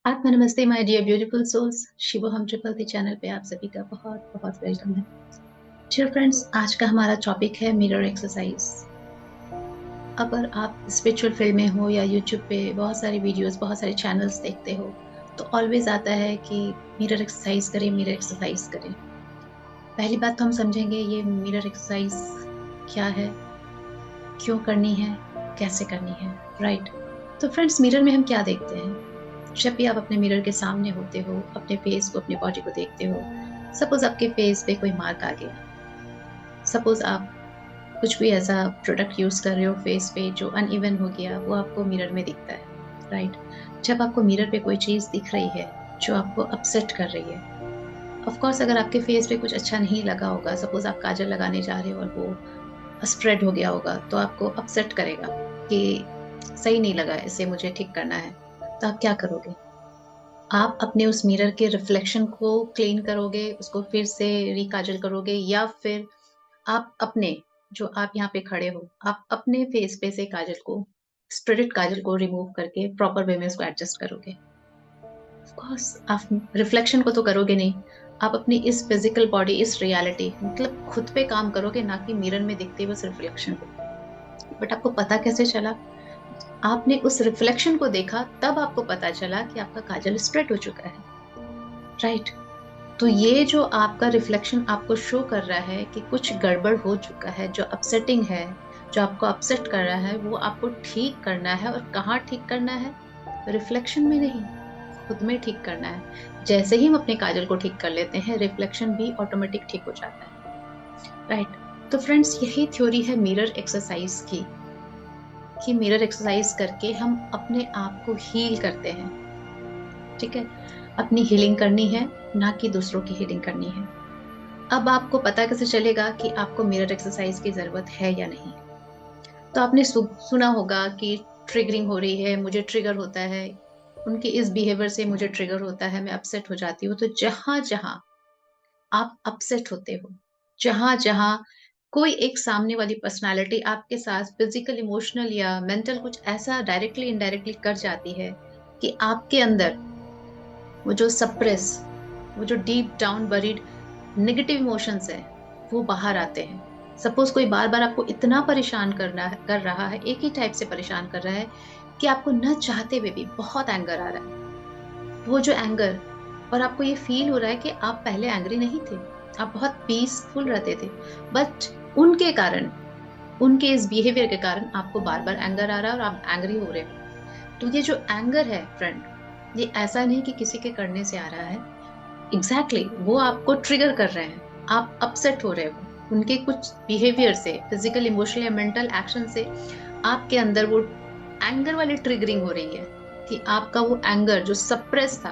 आत्मा नमस्ते my dear beautiful souls. शिवो हम ट्रिपल दी चैनल पे आप सभी का बहुत बहुत वेलकम है। डियर फ्रेंड्स, आज का हमारा टॉपिक है मिरर एक्सरसाइज। अगर आप स्पिरिचुअल फील्ड में हो या यूट्यूब पे बहुत सारी वीडियोस, बहुत सारे चैनल्स देखते हो तो ऑलवेज आता है कि मिरर एक्सरसाइज करें, मिरर एक्सरसाइज करें। पहली बात तो हम समझेंगे ये मिरर एक्सरसाइज क्या है, क्यों करनी है, कैसे करनी है, राइट। तो फ्रेंड्स, मिरर में हम क्या देखते हैं? जब भी आप अपने मिरर के सामने होते हो, अपने फेस को, अपनी बॉडी को देखते हो, सपोज आपके फेस पे कोई मार्क आ गया, सपोज आप कुछ भी ऐसा प्रोडक्ट यूज कर रहे हो फेस पे जो अनइवन हो गया, वो आपको मिरर में दिखता है, राइट। जब आपको मिरर पे कोई चीज दिख रही है जो आपको अपसेट कर रही है, ऑफ कोर्स अगर आपके फेस पे कुछ अच्छा नहीं लगा होगा, सपोज आप काजल लगाने जा रहे हो और वो स्प्रेड हो गया होगा, तो आपको अपसेट करेगा कि सही नहीं लगा, इसे मुझे ठीक करना है। तो आप क्या करोगे? आप अपने उस मिरर के रिफ्लेक्शन को क्लीन करोगे, उसको फिर से रिकाजल करोगे, या फिर आप अपने, जो आप यहाँ पे खड़े हो, आप अपने फेस पे से काजल को, स्प्रेडेड काजल को रिमूव करके प्रॉपर वे में उसको एडजस्ट करोगे। ऑफ कोर्स आप रिफ्लेक्शन को तो करोगे नहीं, आप अपनी इस फिजिकल बॉडी, इस रियलिटी, मतलब खुद पे काम करोगे, ना कि मिरर में दिखते हुए उस रिफ्लेक्शन पे। बट आपको पता कैसे चला? आपने उस रिफ्लेक्शन को देखा, तब आपको पता चला कि आपका काजल स्प्रेड हो चुका है, राइट। तो ये जो आपका रिफ्लेक्शन आपको शो कर रहा है कि कुछ गड़बड़ हो चुका है, जो अपसेटिंग है, जो आपको अपसेट कर रहा है, वो आपको ठीक करना है। और कहाँ ठीक करना है? रिफ्लेक्शन में नहीं, खुद में ठीक करना है। जैसे ही हम अपने काजल को ठीक कर लेते हैं, रिफ्लेक्शन भी ऑटोमेटिक ठीक हो जाता है, राइट। तो फ्रेंड्स, यही थ्योरी है मिरर एक्सरसाइज की, कि मिरर एक्सरसाइज करके हम अपने आप को हील करते हैं, ठीक है। अपनी हीलिंग करनी है, ना कि दूसरों की हीलिंग करनी है। अब आपको पता कैसे चलेगा कि आपको मिरर एक्सरसाइज की जरूरत है या नहीं? तो आपने सुना होगा कि ट्रिगरिंग हो रही है, मुझे ट्रिगर होता है, उनके इस बिहेवियर से मुझे ट्रिगर होता है, मैं अपसेट हो जाती हूँ। तो जहां जहां आप अपसेट होते हो, जहां जहां कोई एक सामने वाली पर्सनालिटी आपके साथ फिजिकल, इमोशनल या मेंटल कुछ ऐसा डायरेक्टली इनडायरेक्टली कर जाती है कि आपके अंदर वो जो सप्रेस, वो जो deep down buried negative emotions है, वो बाहर आते हैं। सपोज कोई बार बार आपको इतना परेशान कर रहा है, एक ही टाइप से परेशान कर रहा है कि आपको न चाहते हुए भी बहुत एंगर आ रहा है। वो जो एंगर, और आपको ये फील हो रहा है कि आप पहले एंग्री नहीं थे, आप बहुत पीसफुल रहते थे, बट उनके कारण, उनके इस बिहेवियर के कारण आपको बार बार एंगर आ रहा है और आप एंग्री हो रहे हो। तो ये जो एंगर है फ्रेंड, ये ऐसा नहीं कि किसी के करने से आ रहा है। एग्जैक्टली वो आपको ट्रिगर कर रहे हैं, आप अपसेट हो रहे हो उनके कुछ बिहेवियर से, फिजिकल, इमोशनल या मेंटल एक्शन से। आपके अंदर वो एंगर वाली ट्रिगरिंग हो रही है कि आपका वो एंगर जो सप्रेस था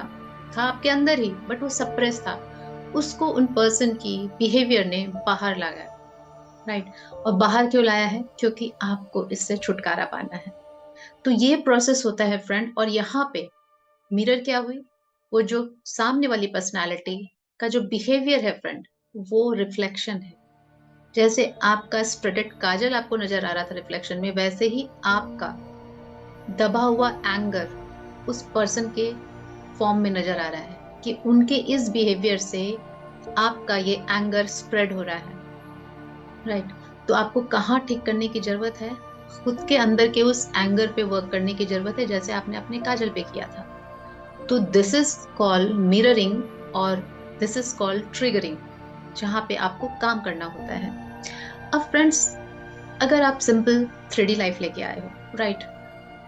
आपके अंदर ही, बट वो सप्रेस था, उसको उन पर्सन की बिहेवियर ने बाहर लाया, राइट। और बाहर क्यों लाया है? क्योंकि आपको इससे छुटकारा पाना है। तो ये प्रोसेस होता है फ्रेंड। और यहाँ पे मिरर क्या हुई? वो जो सामने वाली पर्सनालिटी का जो बिहेवियर है फ्रेंड, वो रिफ्लेक्शन है। जैसे आपका स्प्रेडेड काजल आपको नजर आ रहा था रिफ्लेक्शन में, वैसे ही आपका दबा हुआ एंगर उस पर्सन के फॉर्म में नजर आ रहा है कि उनके इस बिहेवियर से आपका ये एंगर स्प्रेड हो रहा है, राइट। तो आपको कहाँ ठीक करने की जरूरत है? खुद के अंदर के उस एंगर पे वर्क करने की जरूरत है, जैसे आपने अपने काजल पे किया था। तो दिस इज कॉल्ड मिररिंग, और दिस इज कॉल्ड ट्रिगरिंग, जहां पे आपको काम करना होता है। अब फ्रेंड्स, अगर आप सिंपल 3D लाइफ लेके आए हो, राइट।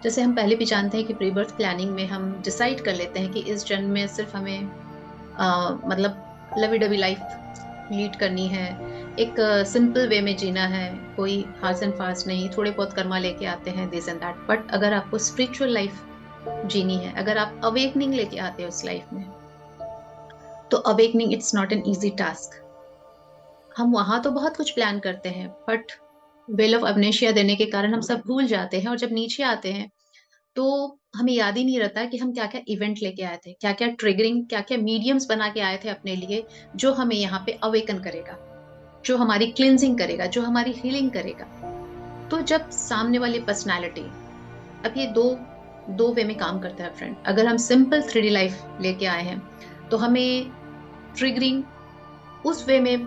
जैसे हम पहले भी जानते हैं कि प्री बर्थ प्लानिंग में हम डिसाइड कर लेते हैं कि इस जन्म में सिर्फ हमें मतलब लवी डबी लाइफ लीड करनी है, एक सिंपल वे में जीना है, कोई हार्स एंड फास्ट नहीं, थोड़े बहुत कर्मा लेके आते हैं, दिस एंड दैट। बट अगर आपको स्पिरिचुअल लाइफ जीनी है, अगर आप अवेकनिंग लेके आते हो उस लाइफ में, तो awakening it's not an easy task. हम वहां तो बहुत कुछ प्लान करते हैं, बट वेल ऑफ अमनेशिया देने के कारण हम सब भूल जाते हैं, और जब नीचे आते हैं तो हमें याद ही नहीं रहता कि हम क्या क्या इवेंट लेके आए थे, क्या क्या ट्रिगरिंग, क्या क्या मीडियम्स बना के आए थे अपने लिए, जो हमें यहाँ पे अवेकन करेगा, जो हमारी क्लिनजिंग करेगा, जो हमारी हीलिंग करेगा। तो जब सामने वाली पर्सनालिटी, अब ये दो वे में काम करता है फ्रेंड। अगर हम सिंपल 3D लाइफ लेके आए हैं तो हमें ट्रिगरिंग उस वे में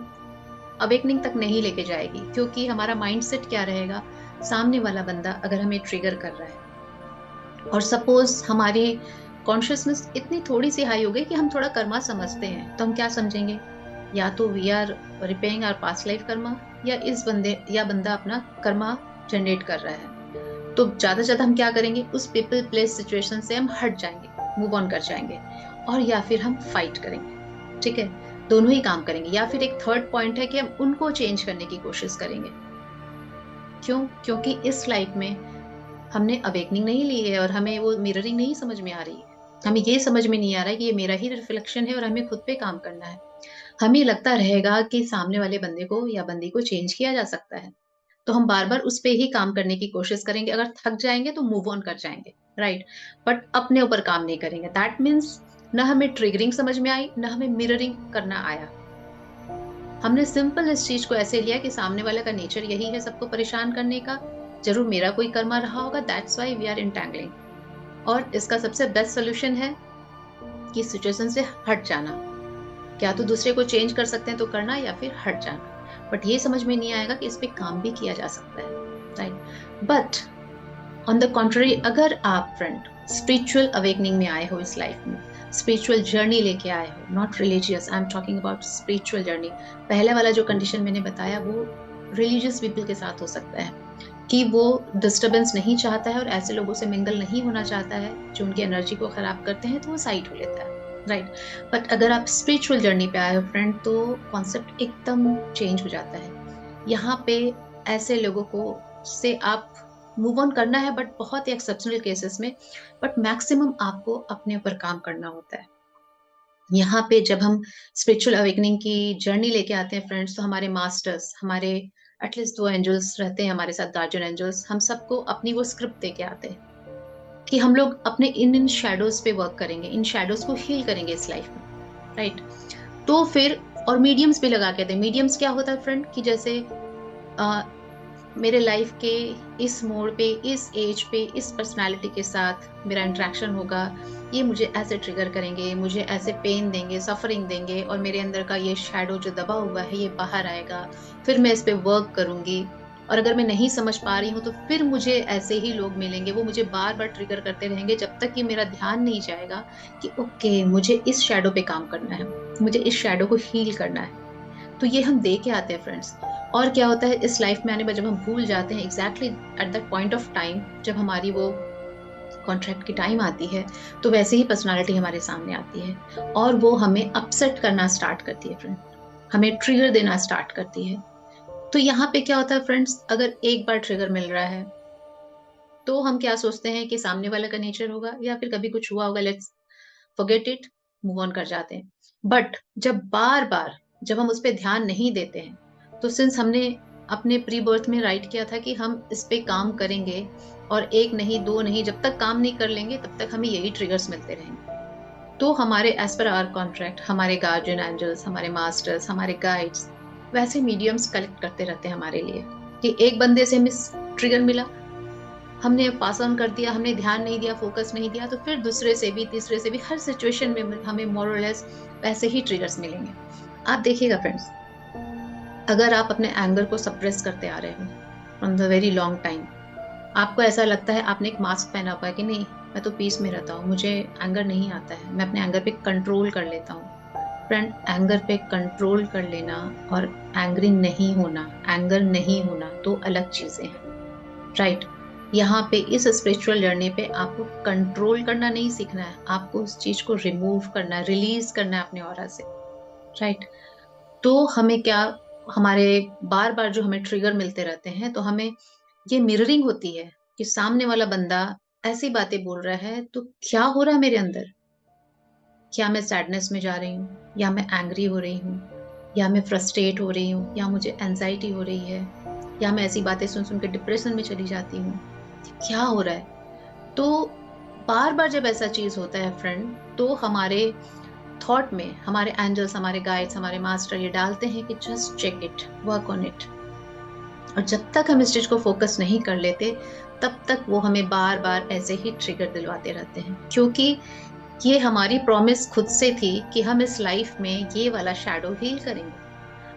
अवेकनिंग तक नहीं लेके जाएगी, क्योंकि हमारा माइंडसेट क्या रहेगा, सामने वाला बंदा अगर हमें ट्रिगर कर रहा है और सपोज हमारी कॉन्शियसनेस इतनी थोड़ी सी हाई हो गई कि हम थोड़ा कर्मा समझते हैं, तो हम क्या समझेंगे, या तो we are repaying our past life karma, या इस बंदे या बंदा अपना कर्मा जनरेट कर रहा है। तो ज्यादा से ज्यादा हम क्या करेंगे, उस पीपल प्लेस सिचुएशन से हम हट जाएंगे, मूव ऑन कर जाएंगे, और या फिर हम फाइट करेंगे। ठीक है, दोनों ही काम करेंगे। या फिर एक थर्ड पॉइंट है कि हम उनको चेंज करने की कोशिश करेंगे। क्यों? क्योंकि इस लाइफ में हमने अवेकनिंग नहीं ली है और हमें वो मिररिंग नहीं समझ में आ रही है। हमें ये समझ में नहीं आ रहा है कि ये मेरा ही रिफ्लेक्शन है और हमें खुद पे काम करना है। हमें लगता रहेगा कि सामने वाले बंदे को या बंदी को चेंज किया जा सकता है, तो हम बार बार उस पे ही काम करने की कोशिश करेंगे। अगर थक जाएंगे तो मूव ऑन कर जाएंगे, राइट, बट अपने ऊपर काम नहीं करेंगे। दैट मीन्स ना हमें ट्रिगरिंग समझ में आई, ना हमें मिररिंग करना आया। हमने सिंपल इस चीज को ऐसे लिया कि सामने वाले का नेचर यही है सबको परेशान करने का, जरूर मेरा कोई कर्मा रहा होगा, दैट्स व्हाई वी आर इंटैंगलिंग। और इसका सबसे बेस्ट सोल्यूशन है कि सिचुएशन से हट जाना। क्या तो दूसरे को चेंज कर सकते हैं तो करना, या फिर हट जाना। बट ये समझ में नहीं आएगा कि इस पे काम भी किया जा सकता है, right. But on the contrary, अगर आप फ्रेंड स्पिरिचुअल अवेकनिंग में आए हो, इस लाइफ में स्पिरिचुअल जर्नी लेके आए हो, not religious, I am talking about spiritual journey. पहले वाला जो कंडीशन मैंने बताया वो रिलीजियस पीपल के साथ हो सकता है कि वो डिस्टरबेंस नहीं चाहता है और ऐसे लोगों से मिंगल नहीं होना चाहता है जो उनकी एनर्जी को खराब करते हैं, तो वो साइड हो लेता है, राइट। बट अगर आप स्पिरिचुअल जर्नी पे आए हो फ्रेंड, तो कॉन्सेप्ट एकदम चेंज हो जाता है। यहाँ पे ऐसे लोगों को से आप मूव ऑन करना है, बट बहुत ही एक्सेप्शनल केसेस में, बट मैक्सिमम आपको अपने ऊपर काम करना होता है। यहाँ पे जब हम स्पिरिचुअल अवेकनिंग की जर्नी लेके आते हैं फ्रेंड्स, तो हमारे मास्टर्स, हमारे एटलीस्ट 2 एंजल्स रहते हैं हमारे साथ, गार्जियन एंजल्स, हम सबको अपनी वो स्क्रिप्ट दे के आते हैं कि हम लोग अपने इन शैडोज पे वर्क करेंगे, इन शैडोज को हील करेंगे इस लाइफ में, राइट। तो फिर और मीडियम्स भी लगा के थे। मीडियम्स क्या होता है फ्रेंड, कि जैसे मेरे लाइफ के इस मोड़ पे, इस एज पे, इस पर्सनालिटी के साथ मेरा इंटरेक्शन होगा, ये मुझे ऐसे ट्रिगर करेंगे, मुझे ऐसे पेन देंगे, सफरिंग देंगे, और मेरे अंदर का ये शैडो जो दबा हुआ है ये बाहर आएगा, फिर मैं इस पे वर्क करूंगी। और अगर मैं नहीं समझ पा रही हूँ तो फिर मुझे ऐसे ही लोग मिलेंगे, वो मुझे बार बार ट्रिगर करते रहेंगे जब तक कि मेरा ध्यान नहीं जाएगा कि ओके, मुझे इस शैडो पे काम करना है, मुझे इस शैडो को हील करना है। तो ये हम दे के आते हैं फ्रेंड्स। और क्या होता है, इस लाइफ में आने पर जब हम भूल जाते हैं exactly at that point of time, जब हमारी वो कॉन्ट्रैक्ट की टाइम आती है, तो वैसे ही पर्सनालिटी हमारे सामने आती है और वो हमें अपसेट करना स्टार्ट करती है फ्रेंड, हमें ट्रिगर देना स्टार्ट करती है। तो यहाँ पे क्या होता है फ्रेंड्स, अगर एक बार ट्रिगर मिल रहा है तो हम क्या सोचते हैं कि सामने वाले का नेचर होगा या फिर कभी कुछ हुआ होगा, let's forget it, move on कर जाते हैं। बट जब बार बार जब हम उस पर ध्यान नहीं देते हैं, तो सिंस हमने अपने प्री बर्थ में राइट किया था कि हम इस पे काम करेंगे, और एक नहीं दो नहीं, जब तक काम नहीं कर लेंगे तब तक हमें यही ट्रिगर्स मिलते रहेंगे। तो हमारे एज पर आवर कॉन्ट्रैक्ट हमारे गार्जियन एंजल्स, हमारे मास्टर्स, हमारे गाइड्स वैसे मीडियम्स कलेक्ट करते रहते हैं हमारे लिए कि एक बंदे से हमें ट्रिगर मिला, हमने पास ऑन कर दिया, हमने ध्यान नहीं दिया, फोकस नहीं दिया, तो फिर दूसरे से भी, तीसरे से भी, हर सिचुएशन में हमें मोर और लेस वैसे ही ट्रिगर्स मिलेंगे। आप देखिएगा फ्रेंड्स, अगर आप अपने एंगर को सप्रेस करते आ रहे हो from the very long time, आपको ऐसा लगता है, आपने एक मास्क पहना हुआ है कि नहीं मैं तो पीस में रहता हूँ, मुझे एंगर नहीं आता है, मैं अपने एंगर पे कंट्रोल कर लेता हूँ। फ्रेंड, एंगर पे कंट्रोल कर लेना और एंग्री नहीं होना, एंगर नहीं होना, दो अलग चीजें हैं, राइट। यहाँ पे इस स्पिरिचुअल जर्नी पे आपको कंट्रोल करना नहीं सीखना है, आपको उस चीज को रिमूव करना है, रिलीज करना है अपने ऑरा से, राइट। तो हमें क्या, हमारे बार बार जो हमें ट्रिगर मिलते रहते हैं, तो हमें ये मिररिंग होती है कि सामने वाला बंदा ऐसी बातें बोल रहा है, तो क्या हो रहा है मेरे अंदर, क्या मैं सैडनेस में जा रही हूँ, या मैं एंग्री हो रही हूँ, या मैं फ्रस्ट्रेट हो रही हूँ, या मुझे एंजाइटी हो रही है, या मैं ऐसी बातें सुन सुन के डिप्रेशन में चली जाती हूँ, क्या हो रहा है। तो बार बार जब ऐसा चीज होता है फ्रेंड, तो हमारे थॉट में हमारे एंजल्स, हमारे गाइड्स, हमारे मास्टर ये डालते हैं कि just check it, work on it, और जब तक हम इस चीज को फोकस नहीं कर लेते तब तक वो हमें बार बार ऐसे ही ट्रिगर दिलवाते रहते हैं, क्योंकि ये हमारी प्रॉमिस खुद से थी कि हम इस लाइफ में ये वाला शैडो हील करेंगे।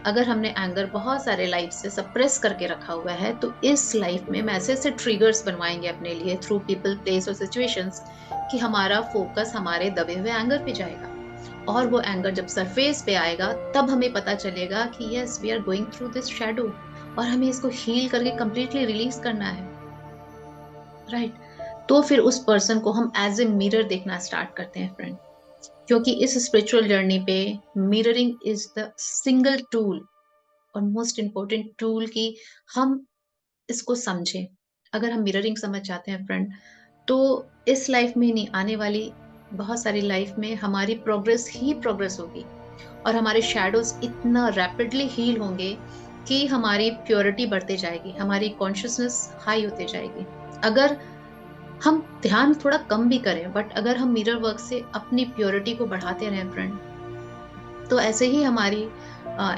अगर हमने एंगर बहुत सारे लाइफ से सप्रेस करके रखा हुआ है तो इस लाइफ में हम ऐसे ऐसे ट्रिगर्स बनवाएंगे अपने लिए थ्रू पीपल, प्लेस और सिचुएशंस कि हमारा फोकस हमारे दबे हुए एंगर पे जाएगा। और वो एंगर जब सरफेस पे आएगा तब हमें पता चलेगा कि yes, we are going through this shadow और हमें इसको हील करके कंप्लीटली रिलीज करना है, राइट। तो फिर उस पर्सन को हम एज ए मिरर देखना स्टार्ट करते हैं फ्रेंड, क्योंकि इस स्पिरिचुअल जर्नी पे mirroring is the single tool और मोस्ट इम्पोर्टेंट टूल कि हम इसको समझें। अगर हम मिररिंग समझ जाते हैं फ्रेंड, तो इस लाइफ में नहीं, आने वाली बहुत सारी लाइफ में हमारी प्रोग्रेस ही प्रोग्रेस होगी और हमारे शैडोज इतना रैपिडली हील होंगे कि हमारी प्योरिटी बढ़ते जाएगी, हमारी कॉन्शियसनेस हाई होते जाएगी। अगर हम ध्यान थोड़ा कम भी करें बट अगर हम मिरर वर्क से अपनी प्योरिटी को बढ़ाते रहें फ्रेंड, तो ऐसे ही हमारी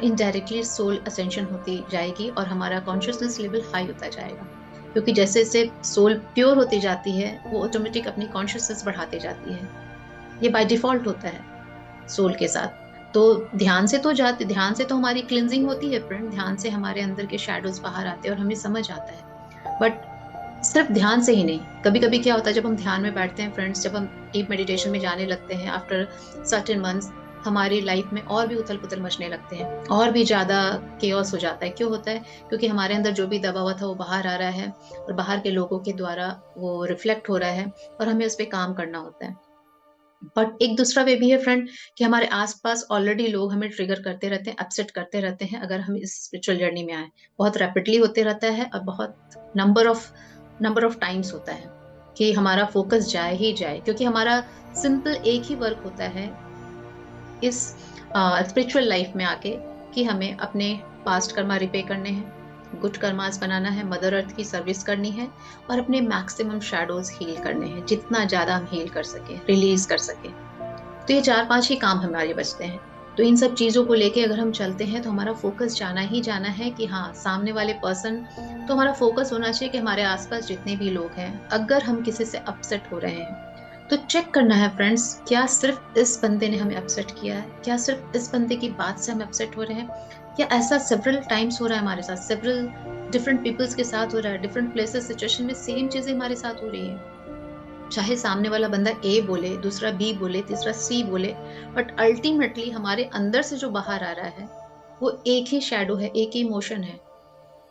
इनडायरेक्टली सोल असेंशन होती जाएगी और हमारा कॉन्शियसनेस लेवल हाई होता जाएगा। क्योंकि जैसे जैसे सोल प्योर होती जाती है वो ऑटोमेटिक अपनी कॉन्शियसनेस बढ़ाती जाती है, ये बाय डिफॉल्ट होता है सोल के साथ। तो ध्यान से तो हमारी क्लिनजिंग होती है फ्रेंड, ध्यान से हमारे अंदर के शैडोज बाहर आते हैं और हमें समझ आता है। बट सिर्फ ध्यान से ही नहीं, कभी कभी क्या होता है जब हम ध्यान में बैठते हैं फ्रेंड्स, जब हम डीप मेडिटेशन में जाने लगते हैं आफ्टर सर्टेन मंथ्स, हमारी लाइफ में और भी उथल पुथल मचने लगते हैं और भी ज्यादा केओस हो जाता है। क्यों होता है? क्योंकि हमारे अंदर जो भी दबा हुआ था वो बाहर आ रहा है और बाहर के लोगों के द्वारा वो रिफ्लेक्ट हो रहा है और हमें उस पर काम करना होता है। बट एक दूसरा वे भी है फ्रेंड कि हमारे आसपास ऑलरेडी लोग हमें ट्रिगर करते रहते हैं, अपसेट करते रहते हैं। अगर हम इस स्पिरिचुअल जर्नी में आए, बहुत रैपिडली होते रहता है और बहुत नंबर ऑफ टाइम्स होता है कि हमारा फोकस जाए ही जाए, क्योंकि हमारा सिंपल एक ही वर्क होता है इस स्पिरिचुअल लाइफ में आके कि हमें अपने पास्ट कर्मा रिपे करने हैं, गुड कर्मास बनाना है, मदर अर्थ की सर्विस करनी है और अपने मैक्सिमम शैडोज हील करने हैं, जितना ज्यादा हम हील कर सके, रिलीज कर सके। तो ये 4-5 ही काम हमारे बचते हैं। तो इन सब चीजों को लेके अगर हम चलते हैं तो हमारा फोकस जाना ही जाना है कि हाँ, सामने वाले पर्सन, तो हमारा फोकस होना चाहिए कि हमारे आसपास जितने भी लोग हैं, अगर हम किसी से अपसेट हो रहे हैं तो चेक करना है फ्रेंड्स, क्या सिर्फ इस बंदे ने हमें अपसेट किया है, क्या सिर्फ इस बंदे की बात से हम अपसेट हो रहे हैं, या ऐसा सेवरल टाइम्स हो रहा है हमारे साथ, सेवरल डिफरेंट पीपल्स के साथ हो रहा है, डिफरेंट प्लेसेस सिचुएशन में सेम चीजें हमारे साथ हो रही है। चाहे सामने वाला बंदा ए बोले, दूसरा बी बोले, तीसरा सी बोले, बट अल्टीमेटली हमारे अंदर से जो बाहर आ रहा है वो एक ही शैडो है, एक ही इमोशन है,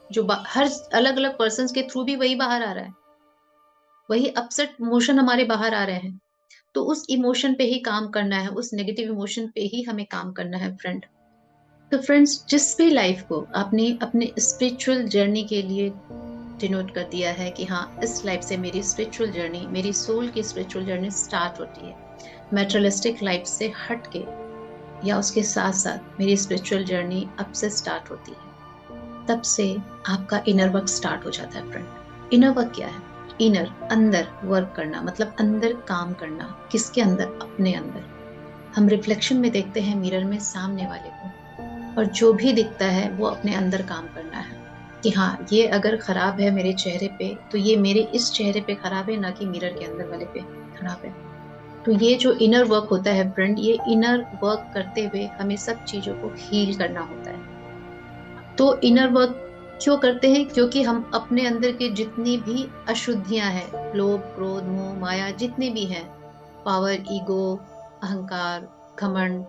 जो हर अलग अलग पर्सन के थ्रू भी वही बाहर आ रहा है, वही अपसेट इमोशन हमारे बाहर आ रहे हैं। तो उस इमोशन पे ही काम करना है, उस नेगेटिव इमोशन पे ही हमें काम करना है फ्रेंड। तो फ्रेंड्स, जिस भी लाइफ को आपने अपने स्पिरिचुअल जर्नी के लिए डिनोट कर दिया है कि हाँ, इस लाइफ से मेरी स्पिरिचुअल जर्नी, मेरी सोल की स्पिरिचुअल जर्नी स्टार्ट होती है, मेटेरियलिस्टिक लाइफ से हट के या उसके साथ साथ मेरी स्पिरिचुअल जर्नी अब से स्टार्ट होती है, तब से आपका इनर वर्क स्टार्ट हो जाता है फ्रेंड। इनर वर्क क्या है? इनर, अंदर वर्क करना, मतलब अंदर काम करना। किसके अंदर? अपने अंदर। हम रिफ्लेक्शन में देखते हैं मिरर में सामने वाले को, और जो भी दिखता है वो अपने अंदर काम करना है कि हाँ, ये अगर खराब है मेरे चेहरे पे तो ये मेरे इस चेहरे पे खराब है, ना कि मिरर के अंदर वाले पे खराब है। तो ये जो इनर वर्क होता है फ्रेंड, ये इनर वर्क करते हुए हमें सब चीजों को हील करना होता है। तो इनर वर्क क्यों करते हैं? क्योंकि हम अपने अंदर के जितनी भी अशुद्धियां हैं, लोभ, क्रोध, मोह, माया, जितनी भी हैं, पावर, ईगो, अहंकार, घमंड,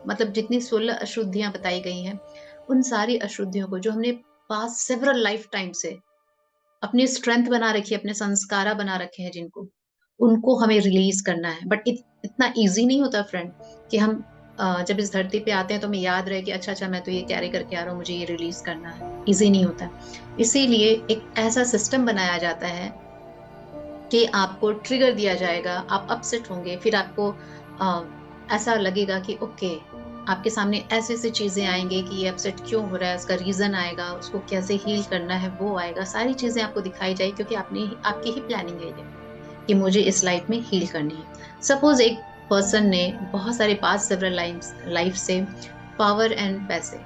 मतलब जितनी 16 अशुद्धियां बताई गई हैं, उन सारी अशुद्धियों को जो हमने पास्ट सेवरल लाइफ टाइम से अपनी स्ट्रेंथ बना रखी है, अपने संस्कारा बना रखे हैं जिनको, उनको हमें रिलीज करना है। बट इतना इजी नहीं होता फ्रेंड कि हम जब इस धरती पे आते हैं तो हमें याद रहे कि अच्छा अच्छा, मैं तो ये कैरी करके आ रहा हूँ, मुझे ये रिलीज करना है। इजी नहीं होता। इसीलिए एक ऐसा सिस्टम बनाया जाता है कि आपको ट्रिगर दिया जाएगा, आप अपसेट होंगे, फिर आपको ऐसा लगेगा कि ओके, आपके सामने ऐसे ऐसे चीजें आएंगे कि ये अपसेट क्यों हो रहा है, उसका रीजन आएगा, उसको कैसे हील करना है वो आएगा, सारी चीजें आपको दिखाई जाएगी, क्योंकि आपकी ही प्लानिंग है ये कि मुझे इस लाइफ में हील करनी है। सपोज एक पर्सन ने बहुत सारे पास्ट सेवरल लाइफ से पावर एंड पैसे,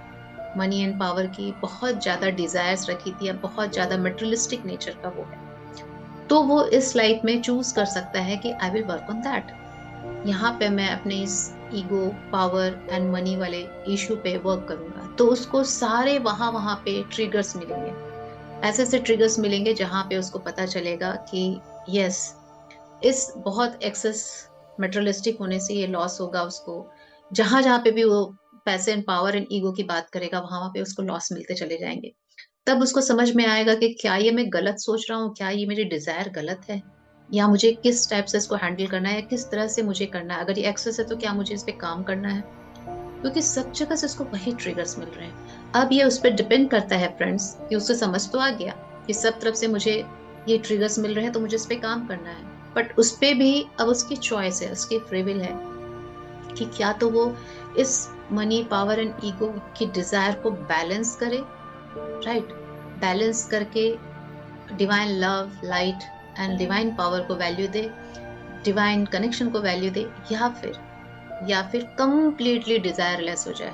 मनी एंड पावर की बहुत ज्यादा डिजायर्स रखी थी या बहुत ज्यादा मटेरियलिस्टिक नेचर का वो है, तो वो इस लाइफ में चूज कर सकता है कि I will work on that. यहाँ पे मैं अपने इस ईगो, पावर एंड मनी वाले इशू पे वर्क करूंगा, तो उसको सारे वहां वहां पे ट्रिगर्स मिलेंगे, ऐसे ऐसे ट्रिगर्स मिलेंगे जहां पे उसको पता चलेगा कि यस, इस बहुत एक्सेस मटेरियलिस्टिक होने से ये लॉस होगा उसको। जहां जहां पे भी वो पैसे एंड पावर एंड ईगो की बात करेगा, वहां वहां पे उसको लॉस मिलते चले जाएंगे। तब उसको समझ में आएगा कि क्या ये मैं गलत सोच रहा हूँ, क्या ये मेरी डिजायर गलत है, या मुझे किस टाइप से इसको हैंडल करना है, या किस तरह से मुझे करना है। अगर ये एक्सेस है तो क्या मुझे इस पे काम करना है, क्योंकि सब जगह से उसको वही ट्रिगर्स मिल रहे हैं। अब ये उस पर डिपेंड करता है फ्रेंड्स, कि उससे समझ तो आ गया कि सब तरफ से मुझे ये ट्रिगर्स मिल रहे हैं, तो मुझे इस पे काम करना है। बट उस पे भी अब उसकी चॉइस है, उसकी फ्री विल है कि क्या तो वो इस मनी, पावर एंड ईगो की डिजायर को बैलेंस करे, राइट, बैलेंस करके divine love, light and divine power को वैल्यू दे, डिवाइन कनेक्शन को वैल्यू दे, या फिर कंप्लीटली डिजायरलेस हो जाए,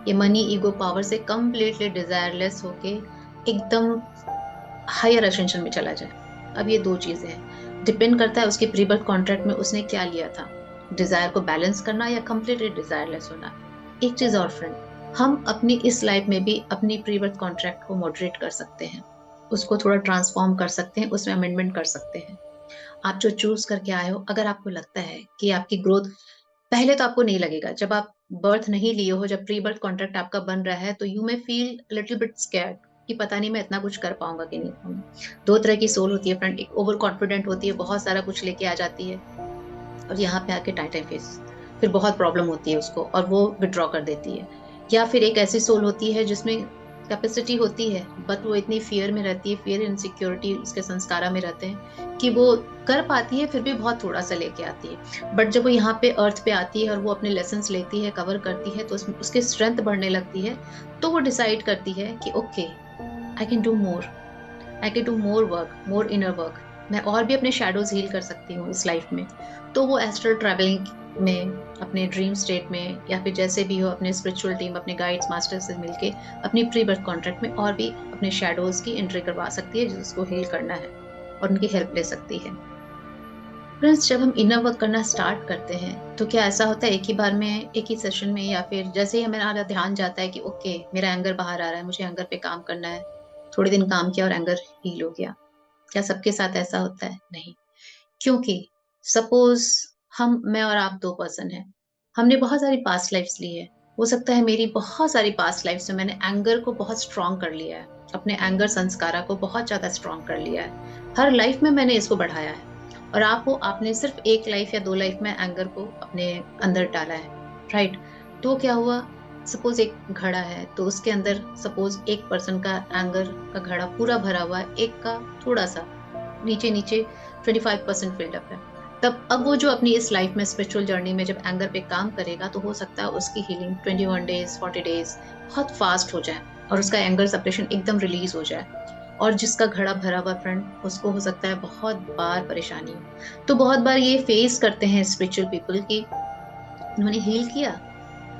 ये मनी, ईगो, पावर से कंप्लीटली डिजायरलेस होके एकदम हायर असेंशन में चला जाए। अब ये दो चीजें हैं, डिपेंड करता है उसके प्री बर्थ कॉन्ट्रैक्ट में उसने क्या लिया था, डिजायर को बैलेंस करना या कंप्लीटली डिजायरलेस होना। एक चीज और फ्रेंड, हम अपनी इस लाइफ में भी अपनी प्री बर्थ कॉन्ट्रैक्ट को मॉडरेट कर सकते हैं, उसको थोड़ा ट्रांसफॉर्म कर सकते हैं, उसमें अमेंडमेंट कर सकते हैं। आप जो चूज करके आए हो, अगर आपको लगता है कि आपकी ग्रोथ, पहले तो आपको नहीं लगेगा जब आप बर्थ नहीं लिए हो, जब प्री बर्थ कॉन्ट्रैक्ट आपका बन रहा है, तो you may feel little bit scared कि पता नहीं मैं इतना कुछ कर पाऊंगा कि नहीं पाऊंगा। दो तरह की सोल होती है फ्रेंड, एक ओवर कॉन्फिडेंट होती है, बहुत सारा कुछ लेके आ जाती है, और यहाँ पे आके टाइट फेस, फिर बहुत प्रॉब्लम होती है उसको और वो विड्रॉ कर देती है। या फिर एक ऐसी सोल होती है जिसमें कैपेसिटी होती है, बट वो इतनी फियर में रहती है, फियर इनसिक्योरिटी उसके संस्कारा में रहते हैं कि वो कर पाती है, फिर भी बहुत थोड़ा सा लेके आती है। बट जब वो यहाँ पे अर्थ पे आती है और वो अपने लेसन लेती है, कवर करती है, तो उसकी स्ट्रेंथ बढ़ने लगती है। तो वो डिसाइड करती है कि okay, I can do more, I can do more work, more inner work, मैं और भी अपने शेडोज हील कर सकती हूँ इस लाइफ में। तो वो एस्ट्रल ट्रैवलिंग में, अपने ड्रीम स्टेट में, या फिर जैसे भी हो अपने स्पिरिचुअल टीम, अपने गाइड्स, मास्टर से मिलके अपनी प्री बर्थ कॉन्ट्रैक्ट में और भी अपने शेडोज की एंट्री करवा सकती है, जिसको हील करना है, और उनकी हेल्प ले सकती है। फ्रेंड्स, जब हम इनर वर्क करना स्टार्ट करते हैं, तो क्या ऐसा होता है एक ही बार में, एक ही सेशन में, या फिर जैसे ही हमारा ध्यान जाता है कि ओके मेरा एंगर बाहर आ रहा है, मुझे एंगर पे काम करना है, थोड़े दिन काम किया और एंगर हील हो गया? क्या सबके साथ ऐसा होता है? नहीं। क्योंकि सपोज मैं और आप दो पर्सन हैं, हमने बहुत सारी पास्ट लाइफ्स ली है। हो सकता है मेरी बहुत सारी पास्ट लाइफ में मैंने एंगर को बहुत स्ट्रांग कर लिया है, अपने एंगर संस्कारा को बहुत ज्यादा स्ट्रांग कर लिया है, हर लाइफ में मैंने इसको बढ़ाया है। और आपने सिर्फ एक लाइफ या दो लाइफ में एंगर को अपने अंदर डाला है, राइट। तो क्या हुआ, सपोज एक घड़ा है, तो उसके अंदर सपोज एक पर्सन का एंगर का घड़ा पूरा भरा हुआ है, एक का थोड़ा सा नीचे नीचे 25% फिल्ड अप है। तब अब वो जो अपनी इस लाइफ में स्पिरिचुअल जर्नी में जब एंगर पे काम करेगा, तो हो सकता है उसकी हीलिंग 21 डेज, 40 डेज बहुत फास्ट हो जाए और उसका एंगर सप्रेशन एकदम रिलीज हो जाए। और जिसका घड़ा भरा हुआ फ्रेंड, उसको हो सकता है बहुत बार परेशानी हो। तो बहुत बार ये फेस करते हैं स्पिरिचुअल पीपल की उन्होंने हील किया,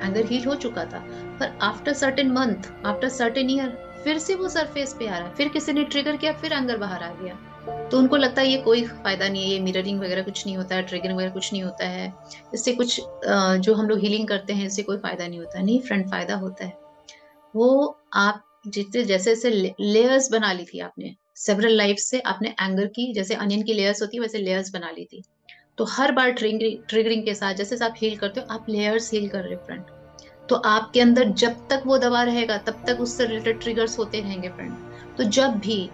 एंगर हील हो चुका था, पर after certain month, after certain year, फिर से वो सरफेस पे आ रहा है, फिर किसी ने ट्रिगर किया, फिर एंगर बाहर आ गया। तो उनको लगता है ये कोई फायदा नहीं है, ये मिररिंग वगैरह कुछ नहीं होता है, ट्रिगरिंग वगैरह कुछ नहीं होता है, इससे कुछ जो हम लोग हीलिंग करते हैं इससे कोई फायदा नहीं होता है। नहीं फ्रेंड, फायदा होता है। वो आप जितने जैसे जैसे लेयर्स बना ली थी आपने, सेवरल लाइफ से आपने एंगर की, जैसे अनियन की लेयर्स होती है वैसे लेयर्स बना ली थी। तो हर बार ट्रिगरिंग के साथ जैसे आप हील करते हो, आप लेयर्स हील कर रहे हो फ्रेंड। तो आपके अंदर जब तक वो दबा रहेगा, तब तक उससे रिलेटेड ट्रिगर्स होते रहेंगे फ्रेंड। तो जब भी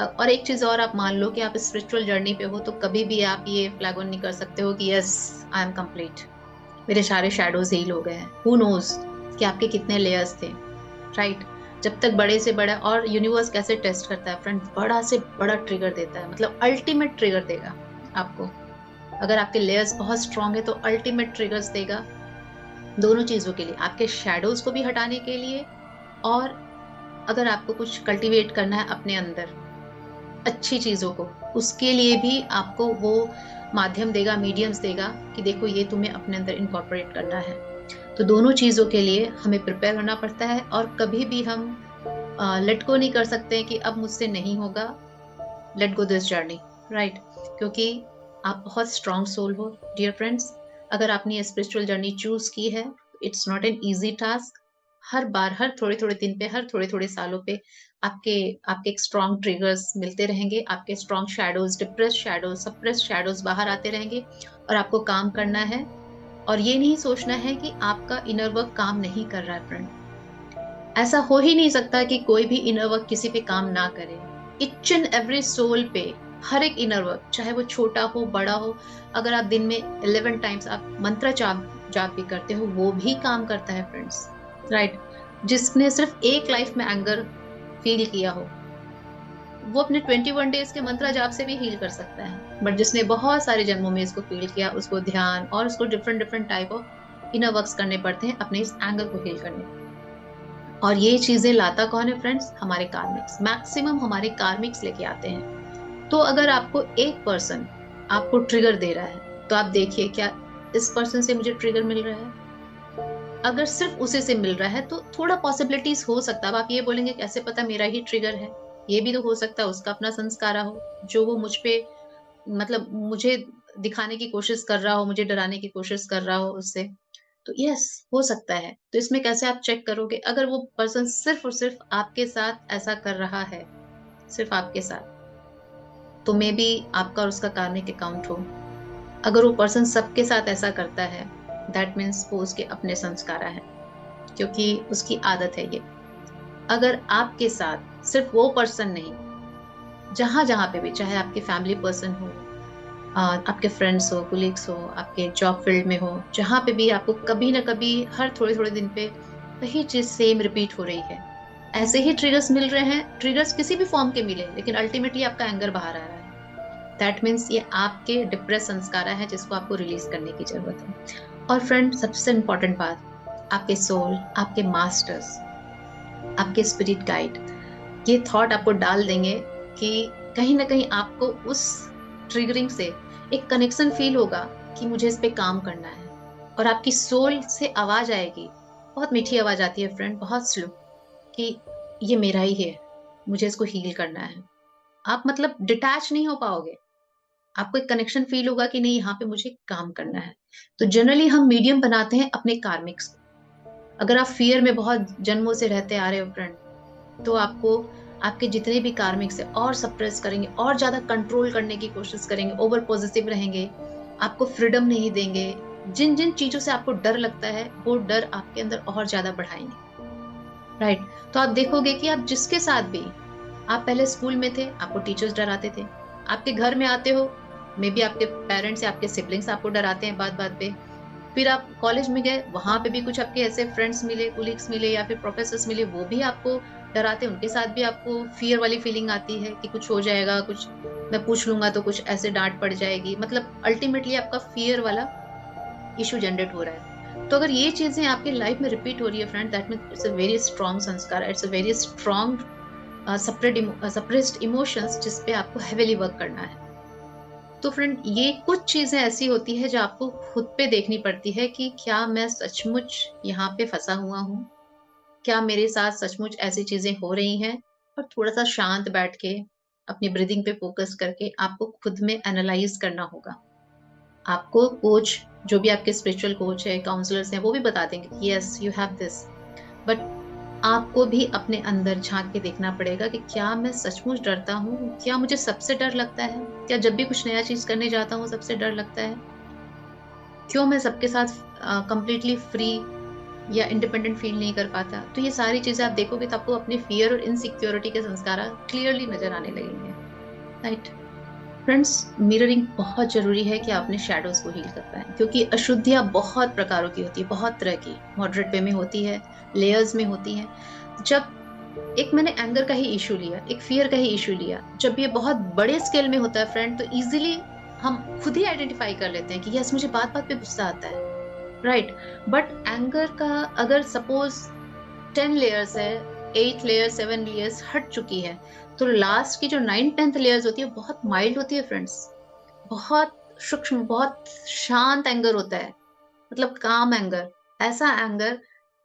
और एक चीज और, आप मान लो कि आप स्पिरिचुअल जर्नी पे हो, तो कभी भी आप ये फ्लैग ऑन नहीं कर सकते हो कि यस आई एम कंप्लीट, मेरे सारे शैडोज हील हो गए हैं। हु नोज कि आपके कितने लेयर्स थे, राइट। जब तक बड़े से बड़ा, और यूनिवर्स कैसे टेस्ट करता है फ्रेंड, बड़ा से बड़ा ट्रिगर देता है, मतलब अल्टीमेट ट्रिगर देगा आपको। अगर आपके लेयर्स बहुत स्ट्रांग है तो अल्टीमेट ट्रिगर्स देगा, दोनों चीजों के लिए, आपके शैडोज को भी हटाने के लिए, और अगर आपको कुछ कल्टीवेट करना है अपने अंदर अच्छी चीजों को, उसके लिए भी आपको वो माध्यम देगा, मीडियम्स देगा कि देखो ये तुम्हें अपने अंदर इनकॉर्पोरेट करना है। तो दोनों चीजों के लिए हमें प्रिपेयर होना पड़ता है, और कभी भी हम लेट गो नहीं कर सकते कि अब मुझसे नहीं होगा, let go this journey, right? क्योंकि आप बहुत स्ट्रांग सोल हो डियर फ्रेंड्स। अगर आपने ये स्पिरिचुअल जर्नी चूज की है, it's not an easy task. हर बार, हर थोड़े थोड़े दिन पे, हर थोड़े थोड़े सालों पे आपके आपके स्ट्रांग ट्रिगर्स मिलते रहेंगे, आपके strong shadows, depress shadows, suppress shadows बाहर आते रहेंगे, और आपको काम करना है। और ये नहीं सोचना है कि आपका इनर वर्क काम नहीं कर रहा है फ्रेंड। ऐसा हो ही नहीं सकता कि कोई भी इनर वर्क किसी पे काम ना करे। इच एंड एवरी सोल पे हर एक इनर वर्क, चाहे वो छोटा हो बड़ा हो, अगर आप दिन में 11 टाइम्स आप मंत्र जाप जाप भी करते हो, वो भी काम करता है फ्रेंड्स, राइट? जिसने सिर्फ एक लाइफ में एंगर फील किया हो, वो अपने 21 डेज के मंत्र जाप से भी हील कर सकता है। बट जिसने बहुत सारे जन्मों में इसको फील किया, उसको ध्यान और उसको different different type of inner works करने पड़ते हैं अपने इस एंगर को हील करने। और ये चीजें लाता कौन है फ्रेंड्स? हमारे कार्मिक्स, मैक्सिमम हमारे कार्मिक्स लेके आते हैं। तो अगर आपको एक पर्सन आपको ट्रिगर दे रहा है, तो आप देखिए क्या इस पर्सन से मुझे ट्रिगर मिल रहा है? अगर सिर्फ उसी से मिल रहा है तो थोड़ा पॉसिबिलिटीज हो सकता है। अब आप ये बोलेंगे कैसे पता मेरा ही ट्रिगर है? ये भी तो हो सकता है उसका अपना संस्कार हो, जो वो मुझ पे, मतलब मुझे दिखाने की कोशिश कर रहा हो, मुझे डराने की कोशिश कर रहा हो उससे। तो यस, हो सकता है। तो इसमें कैसे आप चेक करोगे? अगर वो पर्सन सिर्फ और सिर्फ आपके साथ ऐसा कर रहा है, सिर्फ आपके साथ, तो मे बी आपका और उसका कार्मिक अकाउंट हो। अगर वो पर्सन सबके साथ ऐसा करता है, दैट मीन्स वो उसके अपने संस्कार है, क्योंकि उसकी आदत है ये। अगर आपके साथ सिर्फ वो पर्सन नहीं, जहां जहां पे भी, चाहे आपके फैमिली पर्सन हो, आपके फ्रेंड्स हो, कोलीग्स हो, आपके जॉब फील्ड में हो, जहां पे भी आपको कभी ना कभी हर थोड़े थोड़े दिन पे वही चीज सेम रिपीट हो रही है, ऐसे ही ट्रिगर्स मिल रहे हैं, ट्रिगर्स किसी भी फॉर्म के मिले, लेकिन अल्टीमेटली आपका एंगर बाहर आ रहा है, दैट मीन्स ये आपके डिप्रेस संस्कार है जिसको आपको रिलीज करने की जरूरत है। और फ्रेंड, सबसे इंपॉर्टेंट बात, आपके सोल, आपके मास्टर्स, आपके स्पिरिट गाइड ये थॉट आपको डाल देंगे कि कहीं ना कहीं आपको उस ट्रिगरिंग से एक कनेक्शन फील होगा कि मुझे इस पे काम करना है। और आपकी सोल से आवाज आएगी, बहुत मीठी आवाज आती है फ्रेंड, बहुत स्लो, कि ये मेरा ही है, मुझे इसको हील करना है। आप मतलब डिटैच नहीं हो पाओगे, आपको एक कनेक्शन फील होगा कि नहीं, यहाँ पे मुझे काम करना है। तो जनरली हम मीडियम बनाते हैं अपने कार्मिक्स को। अगर आप फियर में बहुत जन्मों से रहते आ रहे हो फ्रेंड, तो आपको आपके जितने भी कार्मिक्स है और सप्रेस करेंगे, और ज्यादा कंट्रोल करने की कोशिश करेंगे, ओवर पॉजिटिव रहेंगे, आपको फ्रीडम नहीं देंगे। जिन जिन चीजों से आपको डर लगता है, वो डर आपके अंदर और ज्यादा बढ़ाएंगे, राइट? तो आप देखोगे कि आप जिसके साथ भी, आप पहले स्कूल में थे, आपको टीचर्स डराते थे, आपके घर में आते हो, मे बी आपके पेरेंट्स या आपके सिबलिंग्स आपको डराते हैं बात बात पे, फिर आप कॉलेज में गए, वहां पे भी कुछ आपके ऐसे फ्रेंड्स मिले, कोलिग्स मिले, या फिर प्रोफेसर्स मिले, वो भी आपको डराते हैं, उनके साथ भी आपको फियर वाली फीलिंग आती है कि कुछ हो जाएगा, कुछ मैं पूछ लूंगा तो कुछ ऐसे डांट पड़ जाएगी, मतलब अल्टीमेटली आपका फियर वाला इशू जनरेट हो रहा है। तो अगर ये चीजें आपकी लाइफ में रिपीट हो रही है friend, that mean it's a very strong sanskar, it's a very strong suppressed emotions जिसपे आपको हेवीली वर्क करना है। तो फ्रेंड, ये कुछ चीजें ऐसी होती है जो आपको खुद पे देखनी पड़ती है कि क्या मैं सचमुच यहाँ पे फंसा हुआ हूँ, क्या मेरे साथ सचमुच ऐसी चीजें हो रही हैं। और थोड़ा सा शांत बैठ के अपनी ब्रीदिंग पे फोकस करके आपको खुद में एनालाइज करना होगा। आपको कोच, जो भी आपके स्पिरिचुअल कोच है, काउंसलर्स हैं, वो भी बता देंगे कि yes you have this, but आपको भी अपने अंदर झांक के देखना पड़ेगा कि क्या मैं सचमुच डरता हूँ, क्या मुझे सबसे डर लगता है, क्या जब भी कुछ नया चीज करने जाता हूँ सबसे डर लगता है, क्यों मैं सबके साथ कंप्लीटली फ्री या इंडिपेंडेंट फील नहीं कर पाता। तो ये सारी चीजें आप देखोगे तो आपको अपने फियर और इनसिक्योरिटी के संस्कार क्लियरली नजर आने लगेंगे, राइट? फ्रेंड्स, मिररिंग बहुत जरूरी है कि आप अपने शेडोज को हील कर पाए, क्योंकि अशुद्धियां बहुत प्रकारों की होती है, बहुत तरह की, मॉडरेट वे में होती है, लेयर्स में होती है। जब एक मैंने एंगर का ही इशू लिया, एक फियर का ही इशू लिया, जब ये बहुत बड़े स्केल में होता है फ्रेंड, तो इजीली हम खुद ही आइडेंटिफाई कर लेते हैं कि यस मुझे बात बात पे गुस्सा आता है, राइट? बट एंगर का अगर सपोज 10 लेयर्स है, 8 लेयर 7 लेयर्स हट चुकी है, तो लास्ट की जो 9th 10th लेयर्स होती है बहुत माइल्ड होती है फ्रेंड्स, बहुत सूक्ष्म, बहुत शांत एंगर होता है, मतलब काम एंगर। ऐसा एंगर